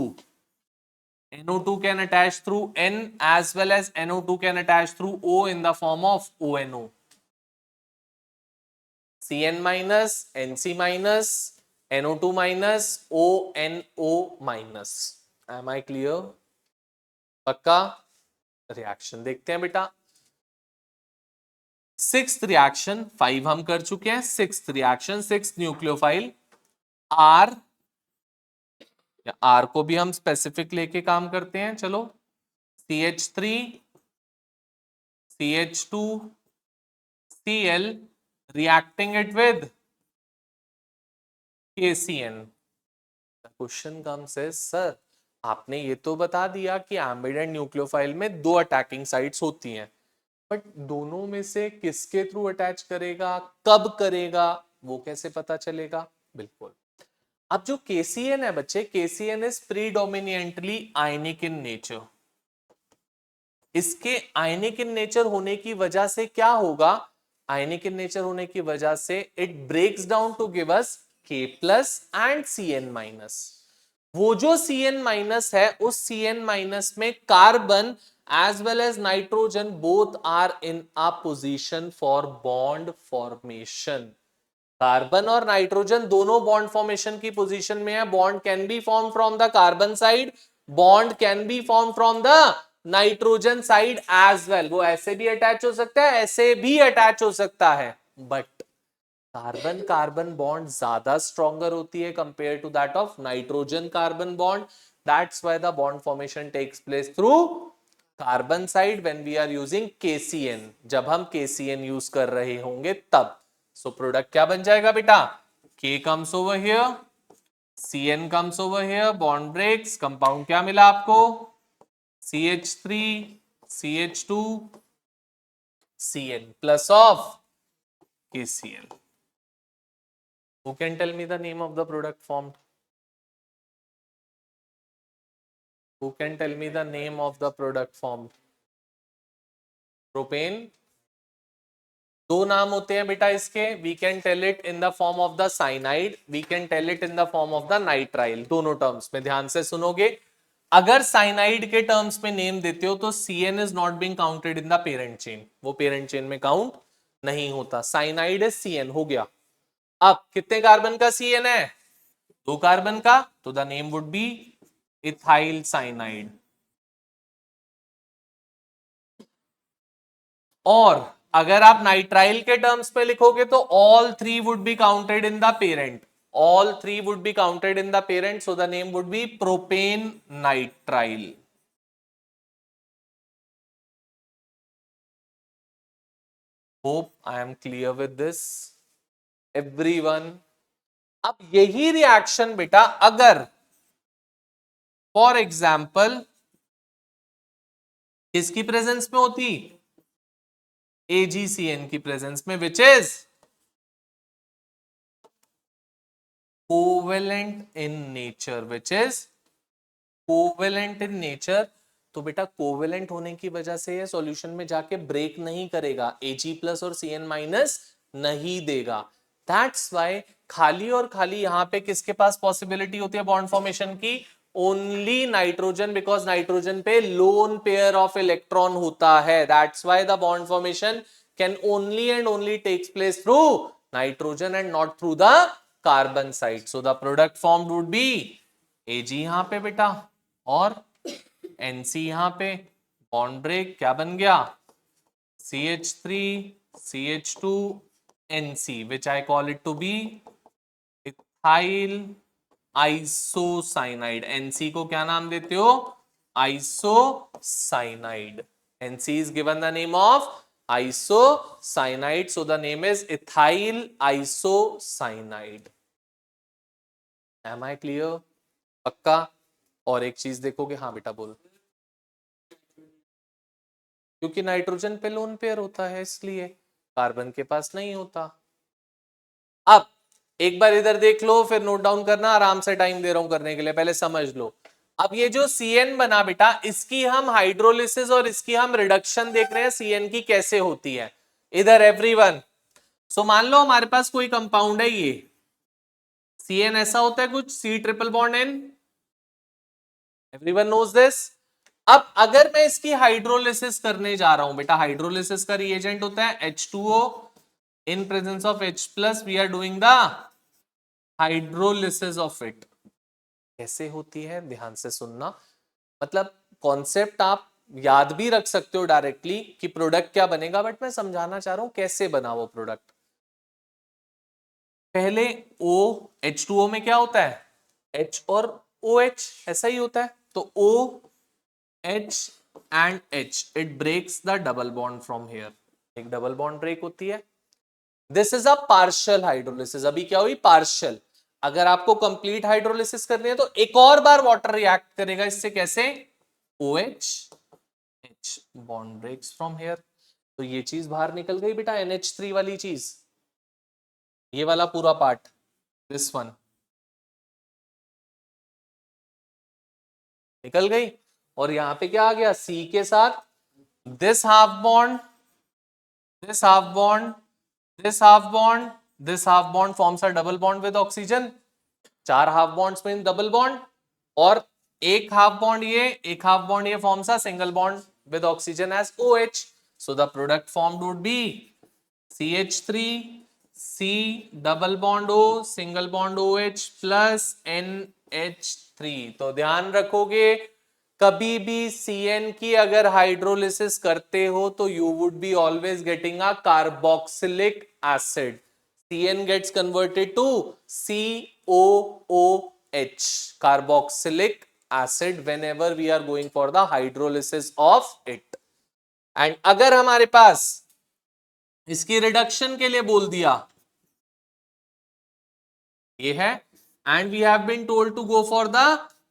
NO2 can attach through N as well as NO2 can attach through O in the form of ONO, CN minus, NC minus, NO2 minus, ONO minus। Am I clear? पक्का? Reaction देखते हैं बेटा। Sixth reaction, 5 हम कर चुके हैं, sixth reaction, sixth nucleophile R, या R को भी हम स्पेसिफिक लेके काम करते हैं, चलो CH3 CH2 Cl reacting it with KCN। The question comes is, sir आपने ये तो बता दिया कि एम्बिडेंट न्यूक्लियोफाइल में दो अटैकिंग साइट्स होती हैं, बट दोनों में से किसके थ्रू अटैच करेगा, कब करेगा, वो कैसे पता चलेगा? बिल्कुल, अब जो KCN है बच्चे, KCN is predominantly ionic in nature. इसके आयनिक इन नेचर होने की वजह से क्या होगा, आयनिक इन नेचर होने की वजह से it breaks down to give us K plus and CN minus. वो जो CN माइनस है, उस CN माइनस में carbon as well as nitrogen both are in a position for bond formation. Carbon और नाइट्रोजन दोनों बॉन्ड फॉर्मेशन की position में है। Bond can be form from the carbon side, bond can be form from the nitrogen side as well. वो ऐसे भी attach हो सकता है, ऐसे भी अटैच हो सकता है। बट कार्बन कार्बन बॉन्ड ज्यादा स्ट्रॉन्गर होती है compare to that of nitrogen carbon bond. That's why the bond formation takes place through carbon side when we are using KCN. जब हम KCN यूज कर रहे होंगे तब. सो प्रोडक्ट क्या बन जाएगा बेटा? K comes over here, CN comes over here, bond breaks, compound क्या मिला आपको? CH3 CH2 CN plus of KCl. Who can tell me the name of the product formed? Who can tell me the name of the product formed? Propane. दो नाम होते हैं बेटा इसके. We can tell it in the form of the cyanide, we can tell it in the form of the nitrile. दोनों terms में ध्यान से सुनोगे. अगर साइनाइड के टर्म्स में नेम देते हो तो CN is not being counted in the parent chain. वो पेरेंट चेन में काउंट नहीं होता. साइनाइड is CN हो गया. अब कितने कार्बन का CN है? 2 कार्बन का. तो the name would be ethyl cyanide. और अगर आप नाइट्राइल के टर्म्स पे लिखोगे तो all 3 would be counted in the parent. All 3 would be counted in the parent, so the name would be propane nitrile. Hope I am clear with this, everyone. अब यही reaction बेटा अगर for example किसकी presence में होती? AgCN की presence में, which is covalent in nature. Which is covalent in nature. तो बेटा कोवेलेंट होने की वजह से ये सॉल्यूशन में जाके ब्रेक नहीं करेगा, Ag+ और Cn- नहीं देगा. दैट्स व्हाई खाली और खाली यहां पे किसके पास पॉसिबिलिटी होती है बॉन्ड फॉर्मेशन की? ओनली नाइट्रोजन, बिकॉज नाइट्रोजन पे लोन पेयर ऑफ इलेक्ट्रॉन होता है. That's why the bond formation can only and only takes place through nitrogen and not through the carbon side. So the product formed would be Ag यहां पे बेटा और NC यहां पे. Bond break क्या बन गया? CH3 CH2 NC, which I call it to be ethyl isocyanide. NC को क्या नाम देते हो? Isocyanide. NC is given the name of isocyanide, so the name is ethyl isocyanide. Am I clear? पक्का? और एक चीज देखोगे. हाँ बेटा बोल. क्योंकि नाइट्रोजन पे लोन पेयर होता है इसलिए, कार्बन के पास नहीं होता. अब एक बार इधर देख लो, फिर नोट डाउन करना. आराम से टाइम दे रहा हूं करने के लिए, पहले समझ लो. अब ये जो CN बना बेटा, इसकी हम हाइड्रोलिसिस और इसकी हम रिडक्शन देख रहे हैं CN की कैसे होती है इधर एवरीवन. सो मान लो हमारे पास कोई कंपाउंड है, ये CN ऐसा होता है कुछ, C∧N. Everyone knows this. अब अगर मैं इसकी हाइड्रोलिसिस करने जा रहा हूं बेटा, हाइड्रोलिसिस का रिएजेंट होता है H2O. In presence of H+ we are doing the hydrolysis of it. कैसे होती है ध्यान से सुनना. मतलब कॉन्सेप्ट आप याद भी रख सकते हो डायरेक्टली कि प्रोडक्ट क्या बनेगा, बट मैं समझाना चाह रहा हूं कैसे बना वो प्रोडक्ट. पहले O, H2O में क्या होता है? H और OH ऐसा ही होता है. तो O H and H, it breaks the double bond from here. एक डबल बॉन्ड ब्रेक होती है. This is a partial hydrolysis. अभी क्या हुई? पार्शियल. अगर आपको कंप्लीट हाइड्रोलिसिस करनी है तो एक और बार वाटर रिएक्ट करेगा इससे. कैसे? OH H bond breaks from here. तो ये चीज बाहर निकल गई बेटा, NH3 वाली चीज, ये वाला पूरा पार्ट, दिस वन निकल गई. और यहां पे क्या आ गया? C के साथ this half bond, this half bond, this half bond, this half bond forms a double bond with oxygen. 4 half bonds में double bond, और एक half bond ये, एक half bond ये forms a single bond with oxygen as OH. So the product formed would be CH3 C double bond O single bond OH plus NH3. तो ध्यान रखोगे कभी भी CN की अगर हाइड्रोलिसिस करते हो तो you would be always getting a carboxylic acid. CN gets converted to COOH, carboxylic acid, whenever we are going for the hydrolysis of it. And अगर हमारे पास इसकी रिडक्शन के लिए बोल दिया ये है, and we have been told to go for the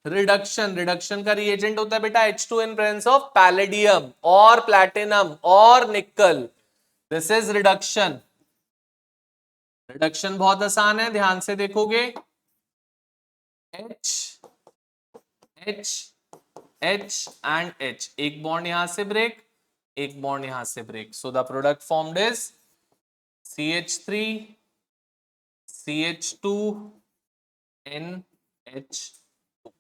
reduction. Reduction का रिएजेंट होता है बेटा H2 in presence of palladium और प्लैटिनम और nickel. This is reduction. Reduction बहुत आसान है, ध्यान से देखोगे. H H H and H, एक बॉन्ड यहां से ब्रेक, एक बॉन्ड यहां से break. So the product formed is CH3 CH2 NH2.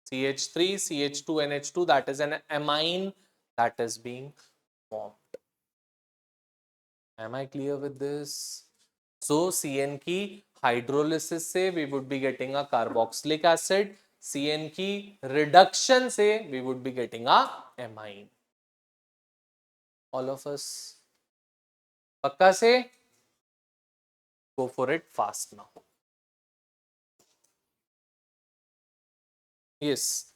CH3 CH2 NH2, that is an amine that is being formed. Am I clear with this? So CN की hydrolysis से we would be getting a carboxylic acid. CN की reduction से we would be getting a amine. All of us पक्का से? Go for it fast now. Yes.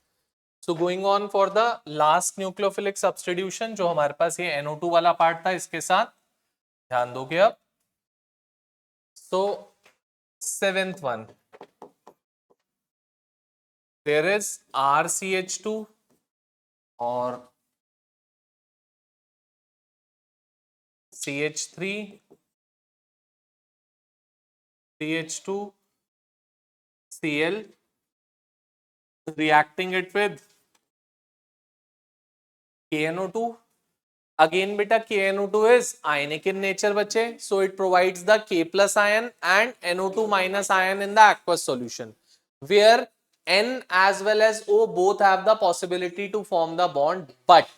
So going on for the last nucleophilic substitution, जो हमारे पास ये NO2 वाला part था, इसके साथ ध्यान दोगे अब. So 7th one, there is RCH2 और CH3 CH2 Cl reacting it with KNO2. Again beta KNO2 is ionic in nature बच्चे, so it provides the K plus ion and NO2 minus ion in the aqueous solution, where N as well as O both have the possibility to form the bond, but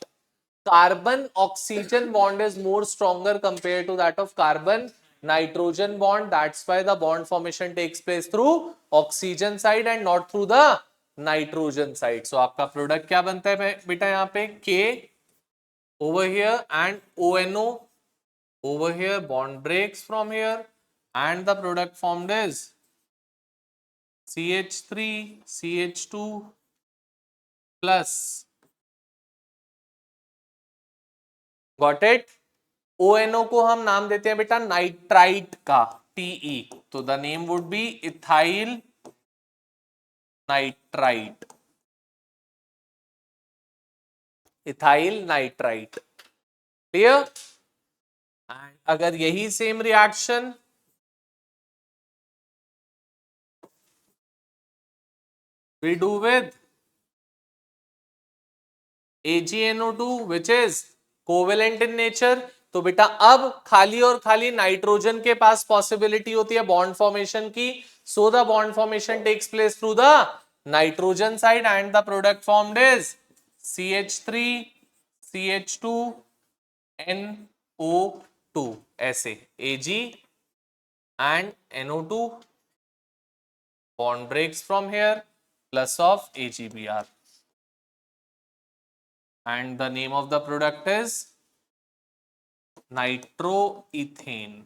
carbon oxygen bond is more stronger compared to that of carbon nitrogen bond. That's why the bond formation takes place through oxygen side and not through the nitrogen side. So आपका product क्या बनता है बेटा यहाँ पे? K over here and ONO over here, bond breaks from here and the product formed is CH3 CH2 plus, got it? ONO को हम नाम देते हैं बेटा नाइट्राइट का, TE, तो the name would be ethyl nitrite. Ethyl nitrite. Clear? And अगर यही same reaction we do with AgNO2 which is covalent in nature, तो बेटा अब खाली और खाली नाइट्रोजन के पास पॉसिबिलिटी होती है बॉन्ड फॉर्मेशन की. So the bond formation takes place through the nitrogen side and the product formed is CH3 CH2 NO2, ऐसे Ag and NO2, bond breaks from here, plus of AgBr, and the name of the product is nitroethane.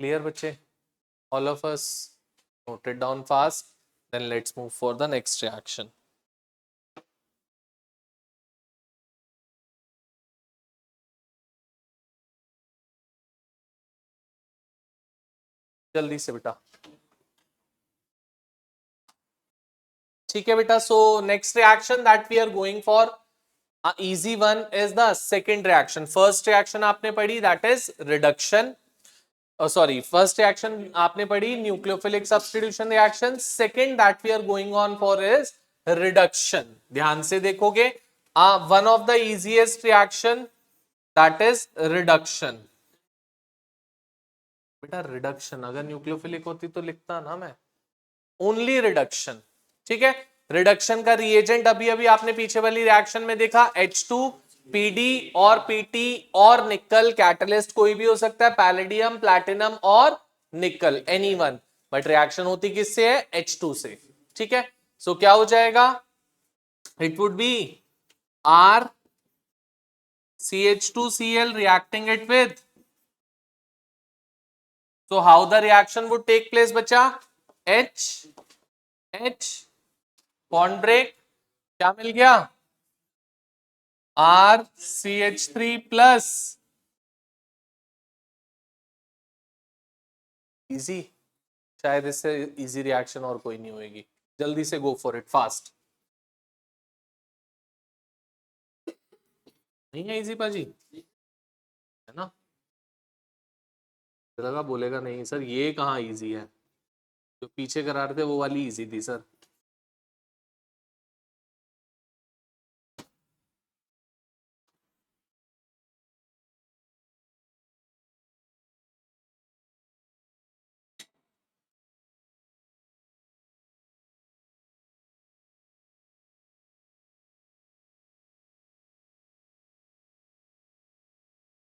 Clear बच्चे? All of us note it down fast. Then let's move for the next reaction. जल्दी से बेटा. ठीक है बेटा. So next reaction that we are going for, a easy one, is the second reaction. First reaction आपने पढ़ी, that is reduction. Sorry, first reaction आपने पढ़ी nucleophilic substitution reaction. Second that we are going on for is reduction. ध्यान से देखोगे, one of the easiest reaction, that is reduction. बेटा reduction अगर nucleophilic होती तो लिखता ना मैं, only reduction. ठीक है. रिडक्शन का रिएजेंट अभी अभी आपने पीछे वाली रिएक्शन में देखा, H2 PD और PT और निकल. कैटलिस्ट कोई भी हो सकता है, पैलेडियम, प्लैटिनम और निकल, एनीवन. बट रिएक्शन होती किससे है? H2 से। ठीक है, सो क्या हो जाएगा? It would B R CH2Cl reacting it with, so how the reaction would take place बच्चा? H bond break, क्या मिल गया? RCH3 प्लस, इजी, शायद इससे इजी रिएक्शन और कोई नहीं होगी। जल्दी से गो फॉर इट, फास्ट। नहीं है इजी पाजी, है ना? लगा बोलेगा नहीं सर ये कहाँ इजी है, जो पीछे करा रहे थे वो वाली इजी थी sir.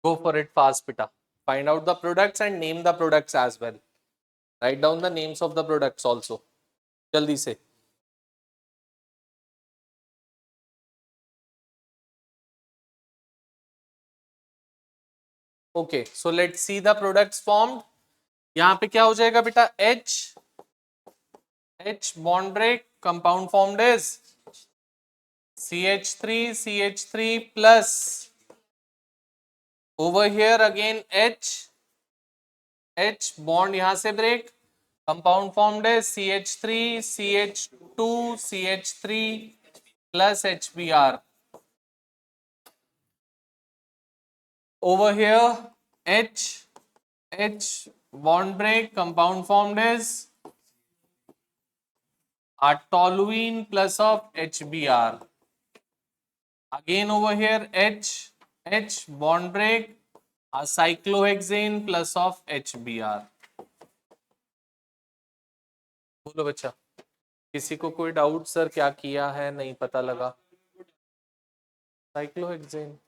Go for it fast, Pita. Find out the products and name the products as well. Write down the names of the products also. जल्दी से। Okay, so let's see the products formed. यहाँ पे क्या हो जाएगा बेटा? H bond break, compound formed is CH3 plus, over here again H bond यहाँ से break, compound formed is CH3 plus HBr. Over here H bond break, compound formed is a toluene plus of HBr. Again over here H bond break, a cyclohexane plus of HBr. बोलो बच्चा, किसी को कोई doubt sir क्या किया है नहीं पता लगा? साइक्लोहेक्सेन,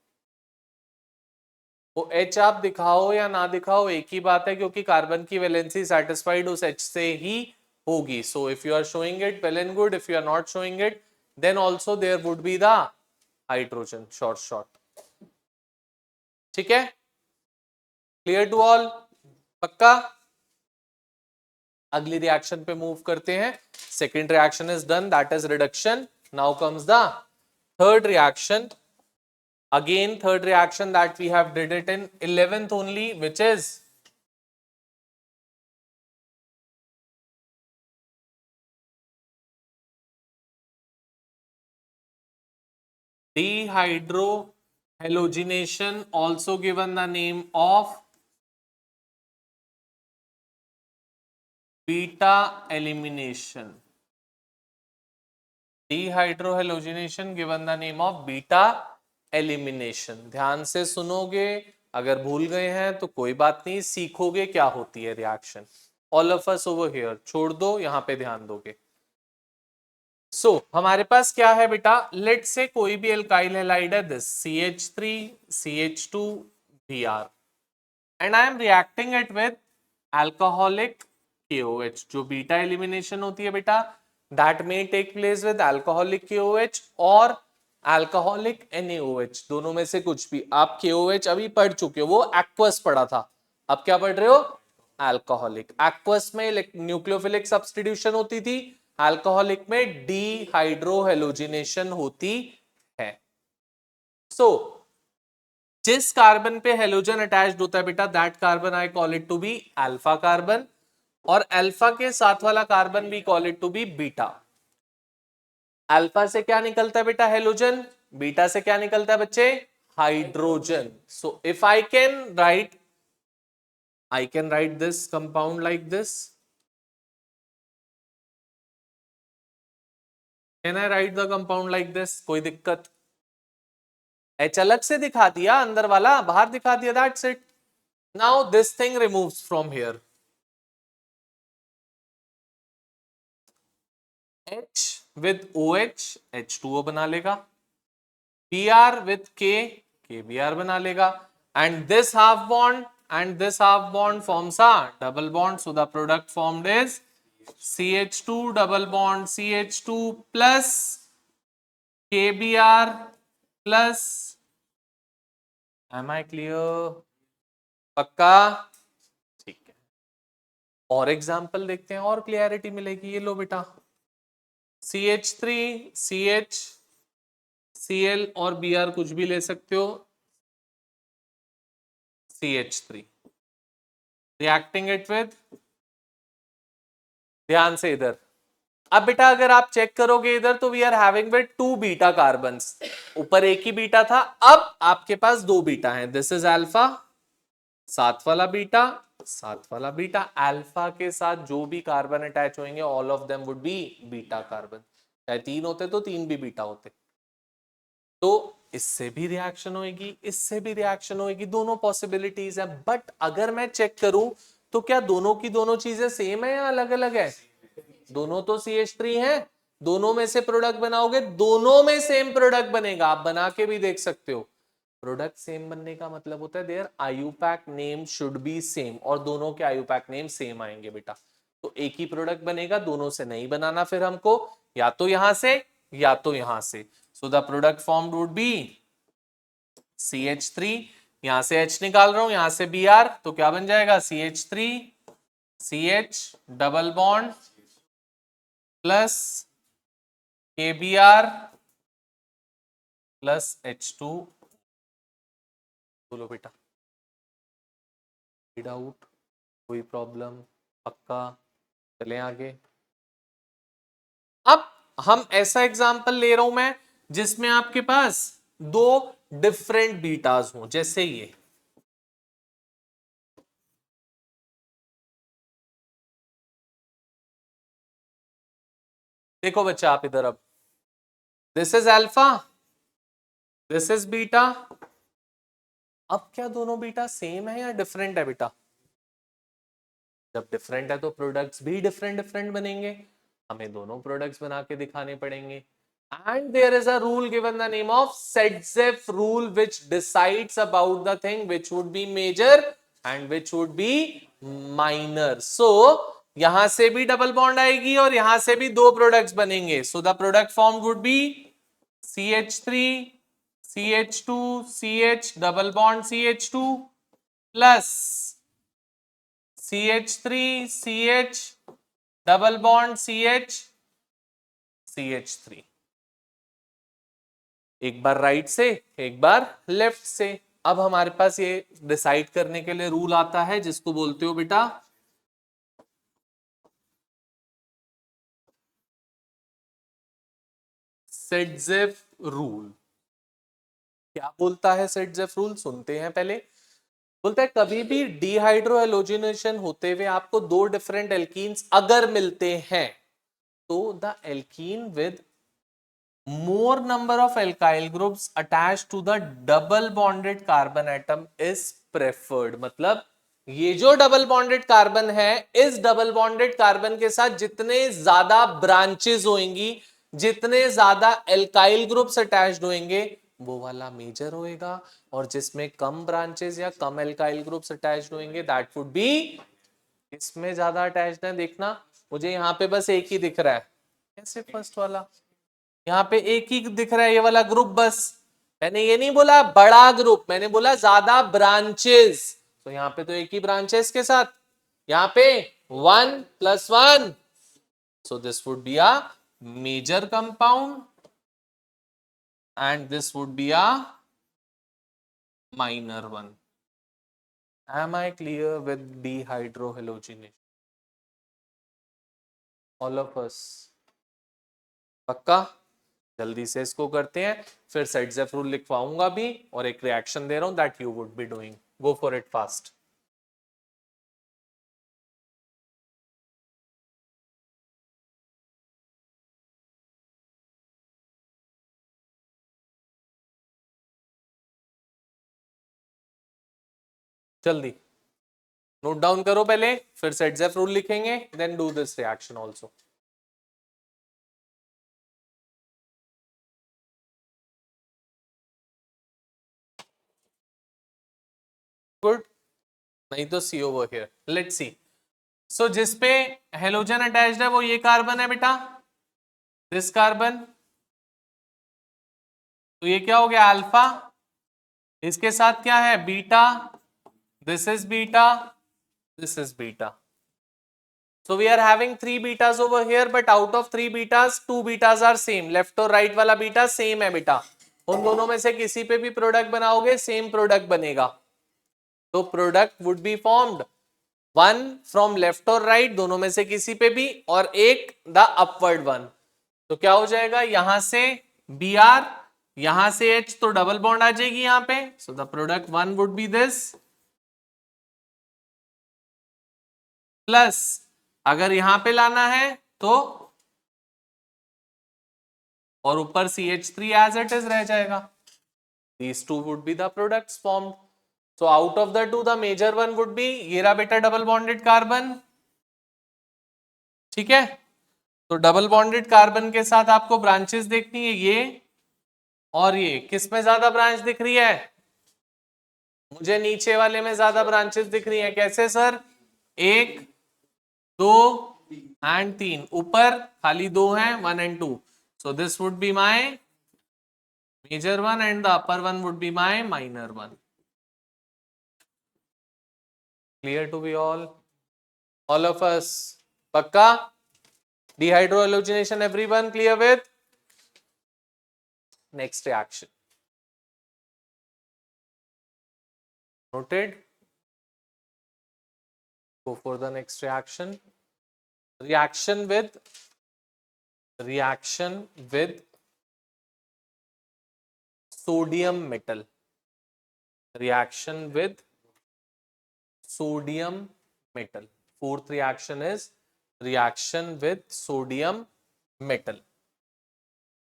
वो H आप दिखाओ या ना दिखाओ एक ही बात है, क्योंकि कार्बन की वैलेंसी सेटिस्फाइड उस H से ही होगी। So if you are showing it well and good, if you are not showing it then also there would be the hydrogen short. ठीक है, क्लियर टू ऑल? पक्का? अगली रिएक्शन पे मूव करते हैं। Second reaction is done, that is reduction. Now comes the third reaction. Again third reaction that we have did it in 11th only, which is dehydrohalogenation, also given the name of beta elimination. Dehydrohalogenation given the name of beta elimination. ध्यान से सुनोगे, अगर भूल गए हैं तो कोई बात नहीं, सीखोगे क्या होती है reaction. All of us over here छोड़ दो, यहां पे ध्यान दोगे। सो हमारे पास क्या है बेटा? लेट से कोई भी एल्काइल हैलाइड है, this CH3 CH2 Br, and I am reacting it with alcoholic KOH। जो बीटा एलिमिनेशन होती है बेटा, that may take place with alcoholic KOH और अल्कोहलिक NaOH, दोनों में से कुछ भी। आप KOH अभी पढ़ चुके हो, वो एक्वस पढ़ा था, अब क्या पढ़ रहे हो? अल्कोहलिक। एक्वस में न्यूक्लियोफिलिक सब्स्टिट्यूशन होती थी, अल्कोहलिक में डीहाइड्रोहेलोजिनेशन होती है। सो जिस कार्बन पे हेलोजन अटैच्ड होता है बेटा, that carbon I call it to be alpha carbon, और अल्फा के साथ वाला कार्बन भी call it to be beta. Alpha से क्या निकलता है बेटा? हेलोजन। बीटा से क्या निकलता है बच्चे? Hydrogen. So if I can write this compound like this, can I right the compound like this? कोई दिक्कत? H अलग से दिखा दिया, अंदर वाला बाहर दिखा दिया, that's it. Now this thing removes from here. H with OH H2O बना लेगा, Br with K KBr बना लेगा, and this half bond and this half bond forms a double bond, so the product formed is CH2 double bond CH2 plus KBr plus, am I clear? पक्का? ठीक है, और example देखते हैं और clarity मिलेगी। ये लो बेटा, CH3 CH Cl और Br कुछ भी ले सकते हो, CH3 रिएक्टिंग इट विद, ध्यान से इधर। अब बेटा अगर आप चेक करोगे इधर तो we are having with 2 beta carbons, ऊपर एक ही बीटा था, अब आपके पास 2 बीटा हैं। दिस इज अल्फा, साथ वाला बीटा, साथ वाला बीटा। अल्फा के साथ जो भी कार्बन अटैच होंगे all of them would be beta carbon. चाहे 3 होते तो 3 भी बीटा होते। तो इससे भी रिएक्शन होगी, इससे भी रिएक्शन होगी, दोनों पॉसिबिलिटीज है। बट अगर मैं चेक करूं तो क्या दोनों की दोनों चीजें सेम है या अलग अलग है? दोनों तो CH3 है, दोनों में से प्रोडक्ट बनाओगे, दोनों में सेम प्रोडक्ट बनेगा। आप बना के भी देख सकते हो। प्रोडक्ट सेम बनने का मतलब होता है there IUPAC name should be same, और दोनों के आयुपैक नेम सेम आएंगे बेटा। तो एक ही प्रोडक्ट बनेगा, दोनों से नहीं बनाना फिर हमको, या तो यहां से या तो यहां से। सो the product formed would be CH3, यहां से H निकाल रहा हूं, यहां से Br, तो क्या बन जाएगा CH3 CH double bond plus KBr plus H2। बोलो बेटा, डाउट, कोई प्रॉब्लम? पक्का? चलें आगे। अब हम ऐसा एग्जांपल ले रहा हूं मैं जिसमें आपके पास 2 डिफरेंट बीटाज हों, जैसे ये। देखो बच्चा आप इधर, अब this is alpha, this is beta. अब क्या दोनों बीटा सेम है या डिफरेंट है बेटा? जब डिफरेंट है तो प्रोडक्ट्स भी डिफरेंट डिफरेंट बनेंगे, हमें दोनों प्रोडक्ट्स बना के दिखाने पड़ेंगे। And there is a rule given the name of Saytzeff rule which decides about the thing which would be major and which would be minor. So यहां से भी डबल बॉन्ड आएगी और यहां से भी 2 प्रोडक्ट्स बनेंगे। सो the product form would be CH3 CH2 CH double bond CH2 plus CH3 CH double bond CH CH3। एक बार राइट से, एक बार लेफ्ट से। अब हमारे पास ये डिसाइड करने के लिए रूल आता है जिसको बोलते हो बेटा सेट्जेफ रूल। क्या बोलता है सेट्जेफ रूल? सुनते हैं पहले। बोलता है कभी भी डिहाइड्रो हेलोजिनेशन होते हुए आपको 2 डिफरेंट एल्कीन्स अगर मिलते हैं तो the alkene with more number of alkyl groups attached to the double bonded carbon atom is preferred। मतलब ये जो डबल बॉन्डेड कार्बन है, इस डबल बॉन्डेड कार्बन के साथ जितने ज्यादा ब्रांचेस होंगी, जितने ज्यादा एल्काइल ग्रुप्स अटैच्ड होंगे, वो वाला मेजर होएगा। और जिसमें कम ब्रांचेस या कम एल्काइल ग्रुप्स अटैच्ड होंगे दैट वुड बी, इसमें ज्यादा अटैच्ड है। देखना मुझे यहाँ पे बस एक ही दिख रहा है, कैसे फर्स्ट वाला, यहाँ पे एक ही दिख रहा है ये वाला ग्रुप बस। मैंने ये नहीं बोला बड़ा ग्रुप, मैंने बोला ज्यादा ब्रांचेस। तो यहाँ पे तो एक ही ब्रांचेस के साथ, यहाँ पे 1 + 1, so this would be a major compound and this would be a minor one. Am I clear with dehydrohalogenation? All of us? पक्का? जल्दी से इसको करते हैं, फिर सेट्जेफ रूल लिखवाऊंगा भी और एक रिएक्शन दे रहा हूं that you would be doing. Go for it fast. जल्दी नोट डाउन करो पहले, फिर सेट्जेफ रूल लिखेंगे, then do this reaction also. Good. नहीं तो see over here, let's see. So जिसपे हेलोजन अटैच्ड है वो ये कार्बन है बेटा, दिस कार्बन, तो ये क्या हो गया अल्फा, इसके साथ क्या है beta, this is beta, this is beta. So we are having 3 betas over here, but out of 3 betas 2 betas are same. Left और right वाला बीटा सेम है बेटा, उन दोनों में से किसी पे भी प्रोडक्ट बनाओगे सेम प्रोडक्ट बनेगा। तो product would be formed one from left और राइट, दोनों में से किसी पे भी, और एक द अपवर्ड वन। तो क्या हो जाएगा यहां से बी आर, यहां से एच, तो डबल बॉन्ड आ जाएगी यहां पे। सो the product one would B this, plus अगर यहां पे लाना है तो, और ऊपर CH3 एज इट इज रह जाएगा। These two would be the products formed. So out of the two, the major one would be ये रहा बेटा डबल बॉन्डेड कार्बन, ठीक है। तो डबल बॉन्डेड कार्बन के साथ आपको ब्रांचेस देखनी है ये और ये, किस में ज्यादा ब्रांच दिख रही है, मुझे नीचे वाले में ज्यादा ब्रांचेस दिख रही है। कैसे सर, एक, दो एंड तीन, ऊपर खाली दो हैं, 1 and 2। So this would be my major one and the upper one would be my minor one. Clear to be all of us? पक्का? Dehydrohalogenation everyone clear with? Next reaction. Noted? Go for the next reaction. Reaction with sodium metal. Reaction with sodium metal. Fourth reaction is reaction with sodium metal.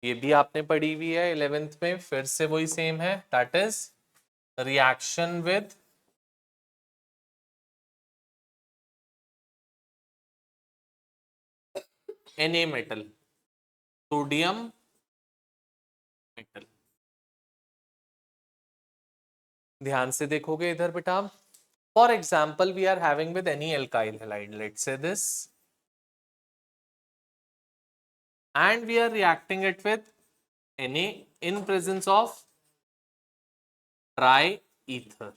ये भी आपने पढ़ी हुई है 11th में, फिर से वही सेम है, that is reaction with Na metal, sodium metal। ध्यान से देखोगे इधर बेटा, for example we are having with any alkyl halide, let's say this, and we are reacting it with Na in presence of dry ether,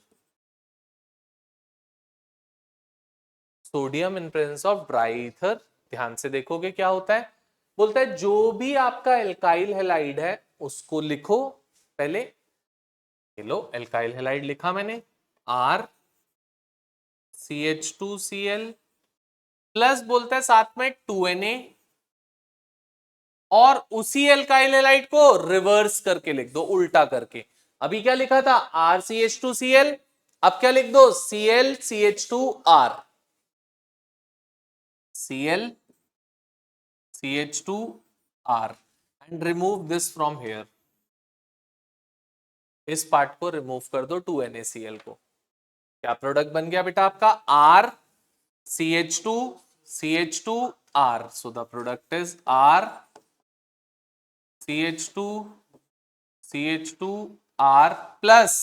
sodium in presence of dry ether. ध्यान से देखोगे क्या होता है, बोलता है जो भी आपका एल्काइल हैलाइड है उसको लिखो पहले, ये लो एल्काइल हैलाइड लिखा मैंने, आर CH2Cl प्लस बोलता है साथ में 2Na, और उसी एल्काइल हैलाइड को रिवर्स करके लिख दो, उल्टा करके। अभी क्या लिखा था RCH2Cl, अब क्या लिख दो ClCH2R, ClCH2R, and remove this from here. इस पार्ट को रिमूव कर दो 2NaCl को। क्या प्रोडक्ट बन गया बेटा आपका RCH2CH2R। So the product is RCH2CH2R plus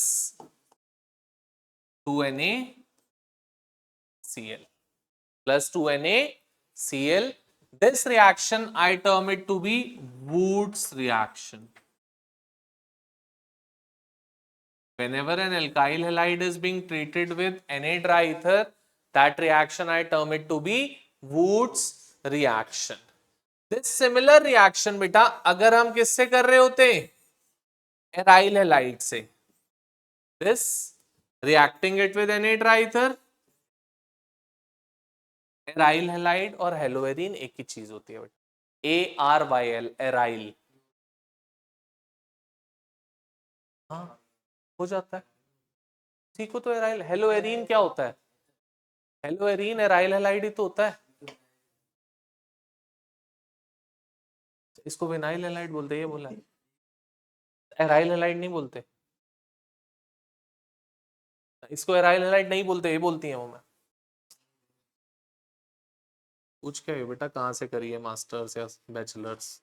2NaCl plus 2NaCl. This reaction I term it to be Woods reaction. Whenever an alkyl halide is being treated with Na dry ether, that reaction I term it to be Woods reaction. This similar reaction बेटा अगर हम किससे कर रहे होते, aryl halide से, this reacting it with Na dry ether, aryl halide और हेलोएरिन एक ही चीज होती है बेटा, ARYL एराइल, हाँ हो जाता है, ठीक हो। तो एराइल, हेलोएरिन क्या होता है, हेलोएरिन एराइल हैलाइड ही तो होता है, इसको विनाइल हैलाइड बोलते, ये बोला एराइल हैलाइड नहीं बोलते, इसको एराइल हैलाइड नहीं बोलते, ये बोलती है वो। मैं पूछ के बेटा कहाँ से करिए मास्टर्स या बैचलर्स।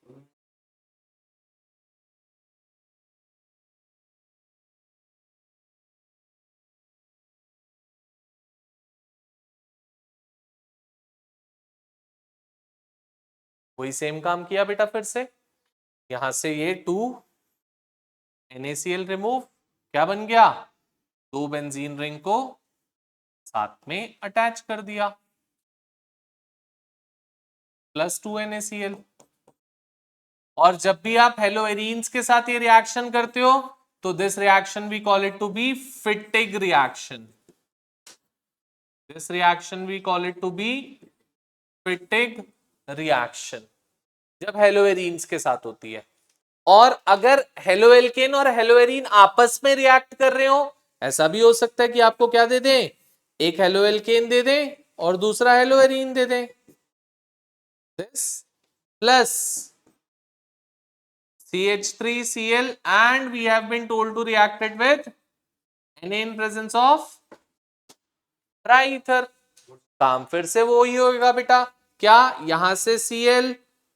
वही सेम काम किया बेटा, फिर से यहां से ये 2 NaCl रिमूव, क्या बन गया, 2 बेंजीन रिंग को साथ में अटैच कर दिया, प्लस 2 NaCl। और जब भी आप हेलोएरीन्स के साथ ये रिएक्शन करते हो तो this reaction we call it to be Fittig reaction, this reaction we call it to be Fittig reaction, जब हेलोएरीन्स के साथ होती है। और अगर हेलोएल्केन और हेलोएरीन आपस में रिएक्ट कर रहे हो, ऐसा भी हो सकता है कि आपको क्या दे दें, एक हेलोएल्केन दे दें और दूसरा हेलोएरीन दे दें, this plus CH3Cl and we have been told to react it with Na in presence of ट्राईथर। काम फिर से वो ही होगा बेटा, क्या यहां से Cl,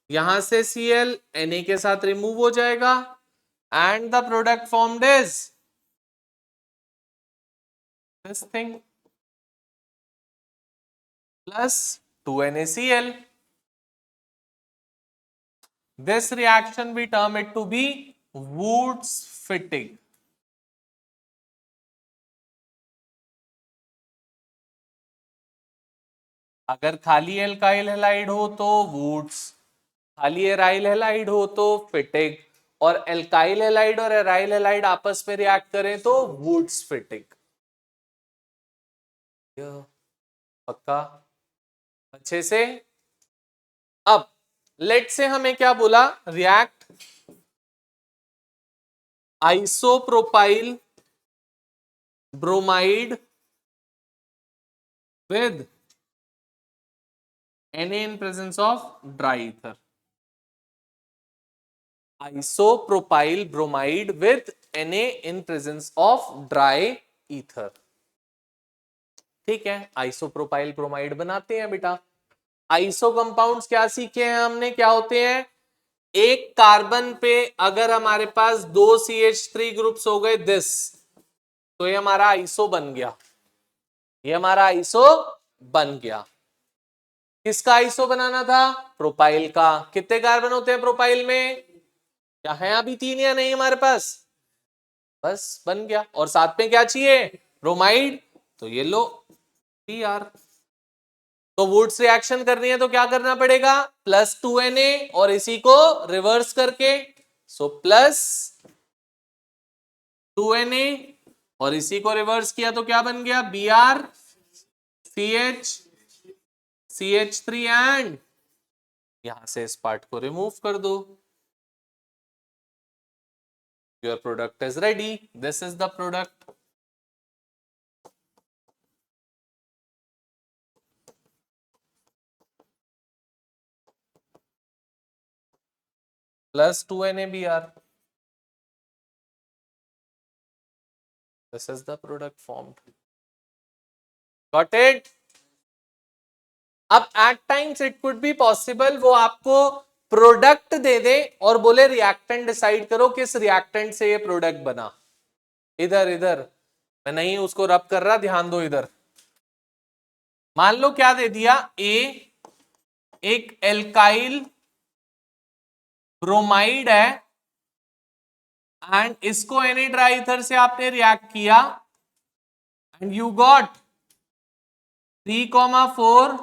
यहां से Cl Na के साथ रिमूव हो जाएगा and the product formed is this thing plus 2 NaCl. This reaction we term it to be Woods fitting. अगर खाली एल्काइल हैलाइड हो तो वुड्स, खाली एराइल हैलाइड हो तो फिटिग, और एल्काइल हैलाइड और एराइल हैलाइड आपस में रिएक्ट करें तो वुड्स फिटिग। पक्का अच्छे से। अब लेट से हमें क्या बोला, react isopropyl bromide with Na in presence of dry ether, isopropyl bromide with Na in presence of dry ether। ठीक है, आइसोप्रोपाइल ब्रोमाइड बनाते हैं बेटा। आइसो कंपाउंड्स क्या सीखे हैं हमने, क्या होते हैं, एक कार्बन पे अगर हमारे पास 2 CH3 ग्रुप्स हो गए दिस, तो ये हमारा आइसो बन गया, ये हमारा आइसो बन गया। किसका आइसो बनाना था, प्रोपाइल का। कितने कार्बन होते हैं प्रोपाइल में, क्या है अभी 3 या नहीं हमारे पास, बस बन गया। और साथ में क्या चाहिए, ब्रोमाइड, तो ये लो Br। तो वुड्स रिएक्शन करनी है तो क्या करना पड़ेगा, प्लस 2 Na और इसी को रिवर्स करके, सो प्लस 2 Na और इसी को रिवर्स किया तो क्या बन गया, Br CH3 एंड यहां से इस पार्ट को रिमूव कर दो, your product is ready, this is the product. Plus 2 NaBr, this is the product formed, got it। अब at times it could be possible वो आपको प्रोडक्ट दे दे और बोले रिएक्टेंट डिसाइड करो किस रिएक्टेंट से ये प्रोडक्ट बना। इधर इधर मैं नहीं उसको रब कर रहा, ध्यान दो इधर। मान लो क्या दे दिया, ए एक एल्काइल ब्रोमाइड है एंड इसको Na ड्राईथर से आपने रिएक्ट किया and you got 3,4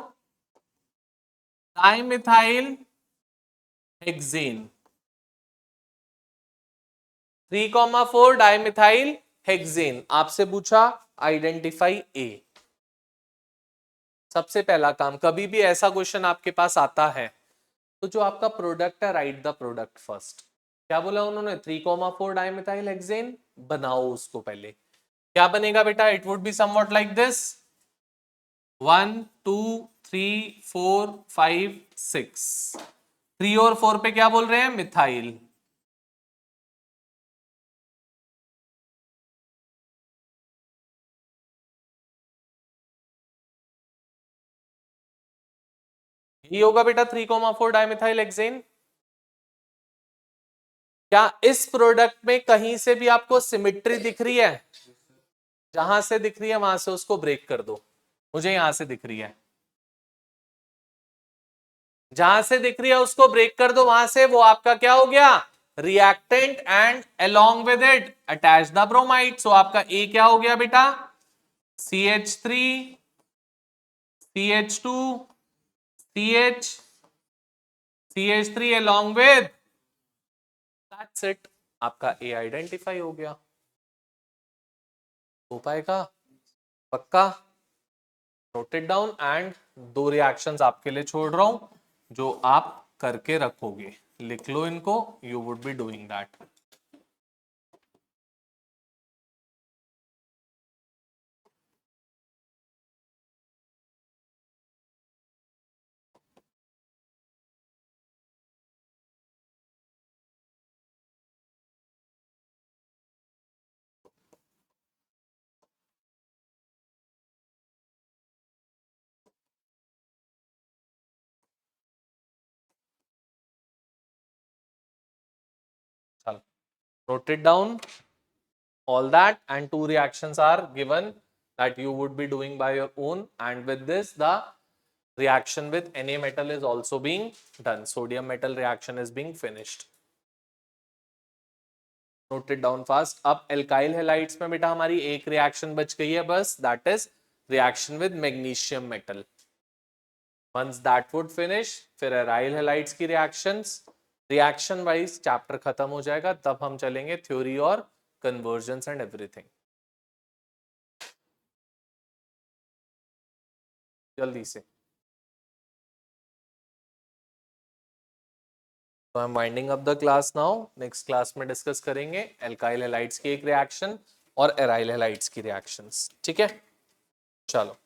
dimethyl hexane, 3,4 dimethyl hexane. आपसे पूछा आइडेंटिफाई ए, सबसे पहला काम, कभी भी ऐसा क्वेश्चन आपके पास आता है तो जो आपका प्रोडक्ट है राइट द प्रोडक्ट फर्स्ट। क्या बोला उन्होंने, 3,4 डाइमिथाइल हेक्सेन, बनाओ उसको पहले। क्या बनेगा बेटा, it would be somewhat like this, 1 2 3 4 5 6, 3 और 4 पे क्या बोल रहे हैं, मिथाइल। ये होगा बेटा 3,4 डाइमिथाइल हेक्सेन। क्या इस प्रोडक्ट में कहीं से भी आपको सिमेट्री दिख रही है, जहां से दिख रही है वहां से उसको ब्रेक कर दो, मुझे यहां से दिख रही है, जहां से दिख रही है उसको ब्रेक कर दो वहां से, वो आपका क्या हो गया, reactant, and along with it attach the bromide. So आपका ए क्या हो गया बेटा, CH3 CH2 CH CH3 along with, that's it, आपका ए आइडेंटिफाई हो गया। हो पाएगा पक्का? Note it down, and 2 reactions आपके लिए छोड़ रहा हूं जो आप करके रखोगे, लिख लो इनको, you would be doing that. चलो, note it down all that, and 2 reactions are given that you would be doing by your own, and with this the reaction with Na metal is also being done, sodium metal reaction is being finished। note it down fast। अब alkyl halides में बेटा हमारी एक reaction बच गई है बस, that is reaction with magnesium metal। once that would finish, फिर aryl halides की reactions, रिएक्शन वाइज चैप्टर खत्म हो जाएगा, तब हम चलेंगे थ्योरी और कन्वर्जन्स एंड एवरीथिंग। जल्दी से। तो I am winding up the class now, next class में डिस्कस करेंगे एल्काइल हैलाइड्स की एक रिएक्शन और एराइल हैलाइड्स की रिएक्शंस, ठीक है? चलो।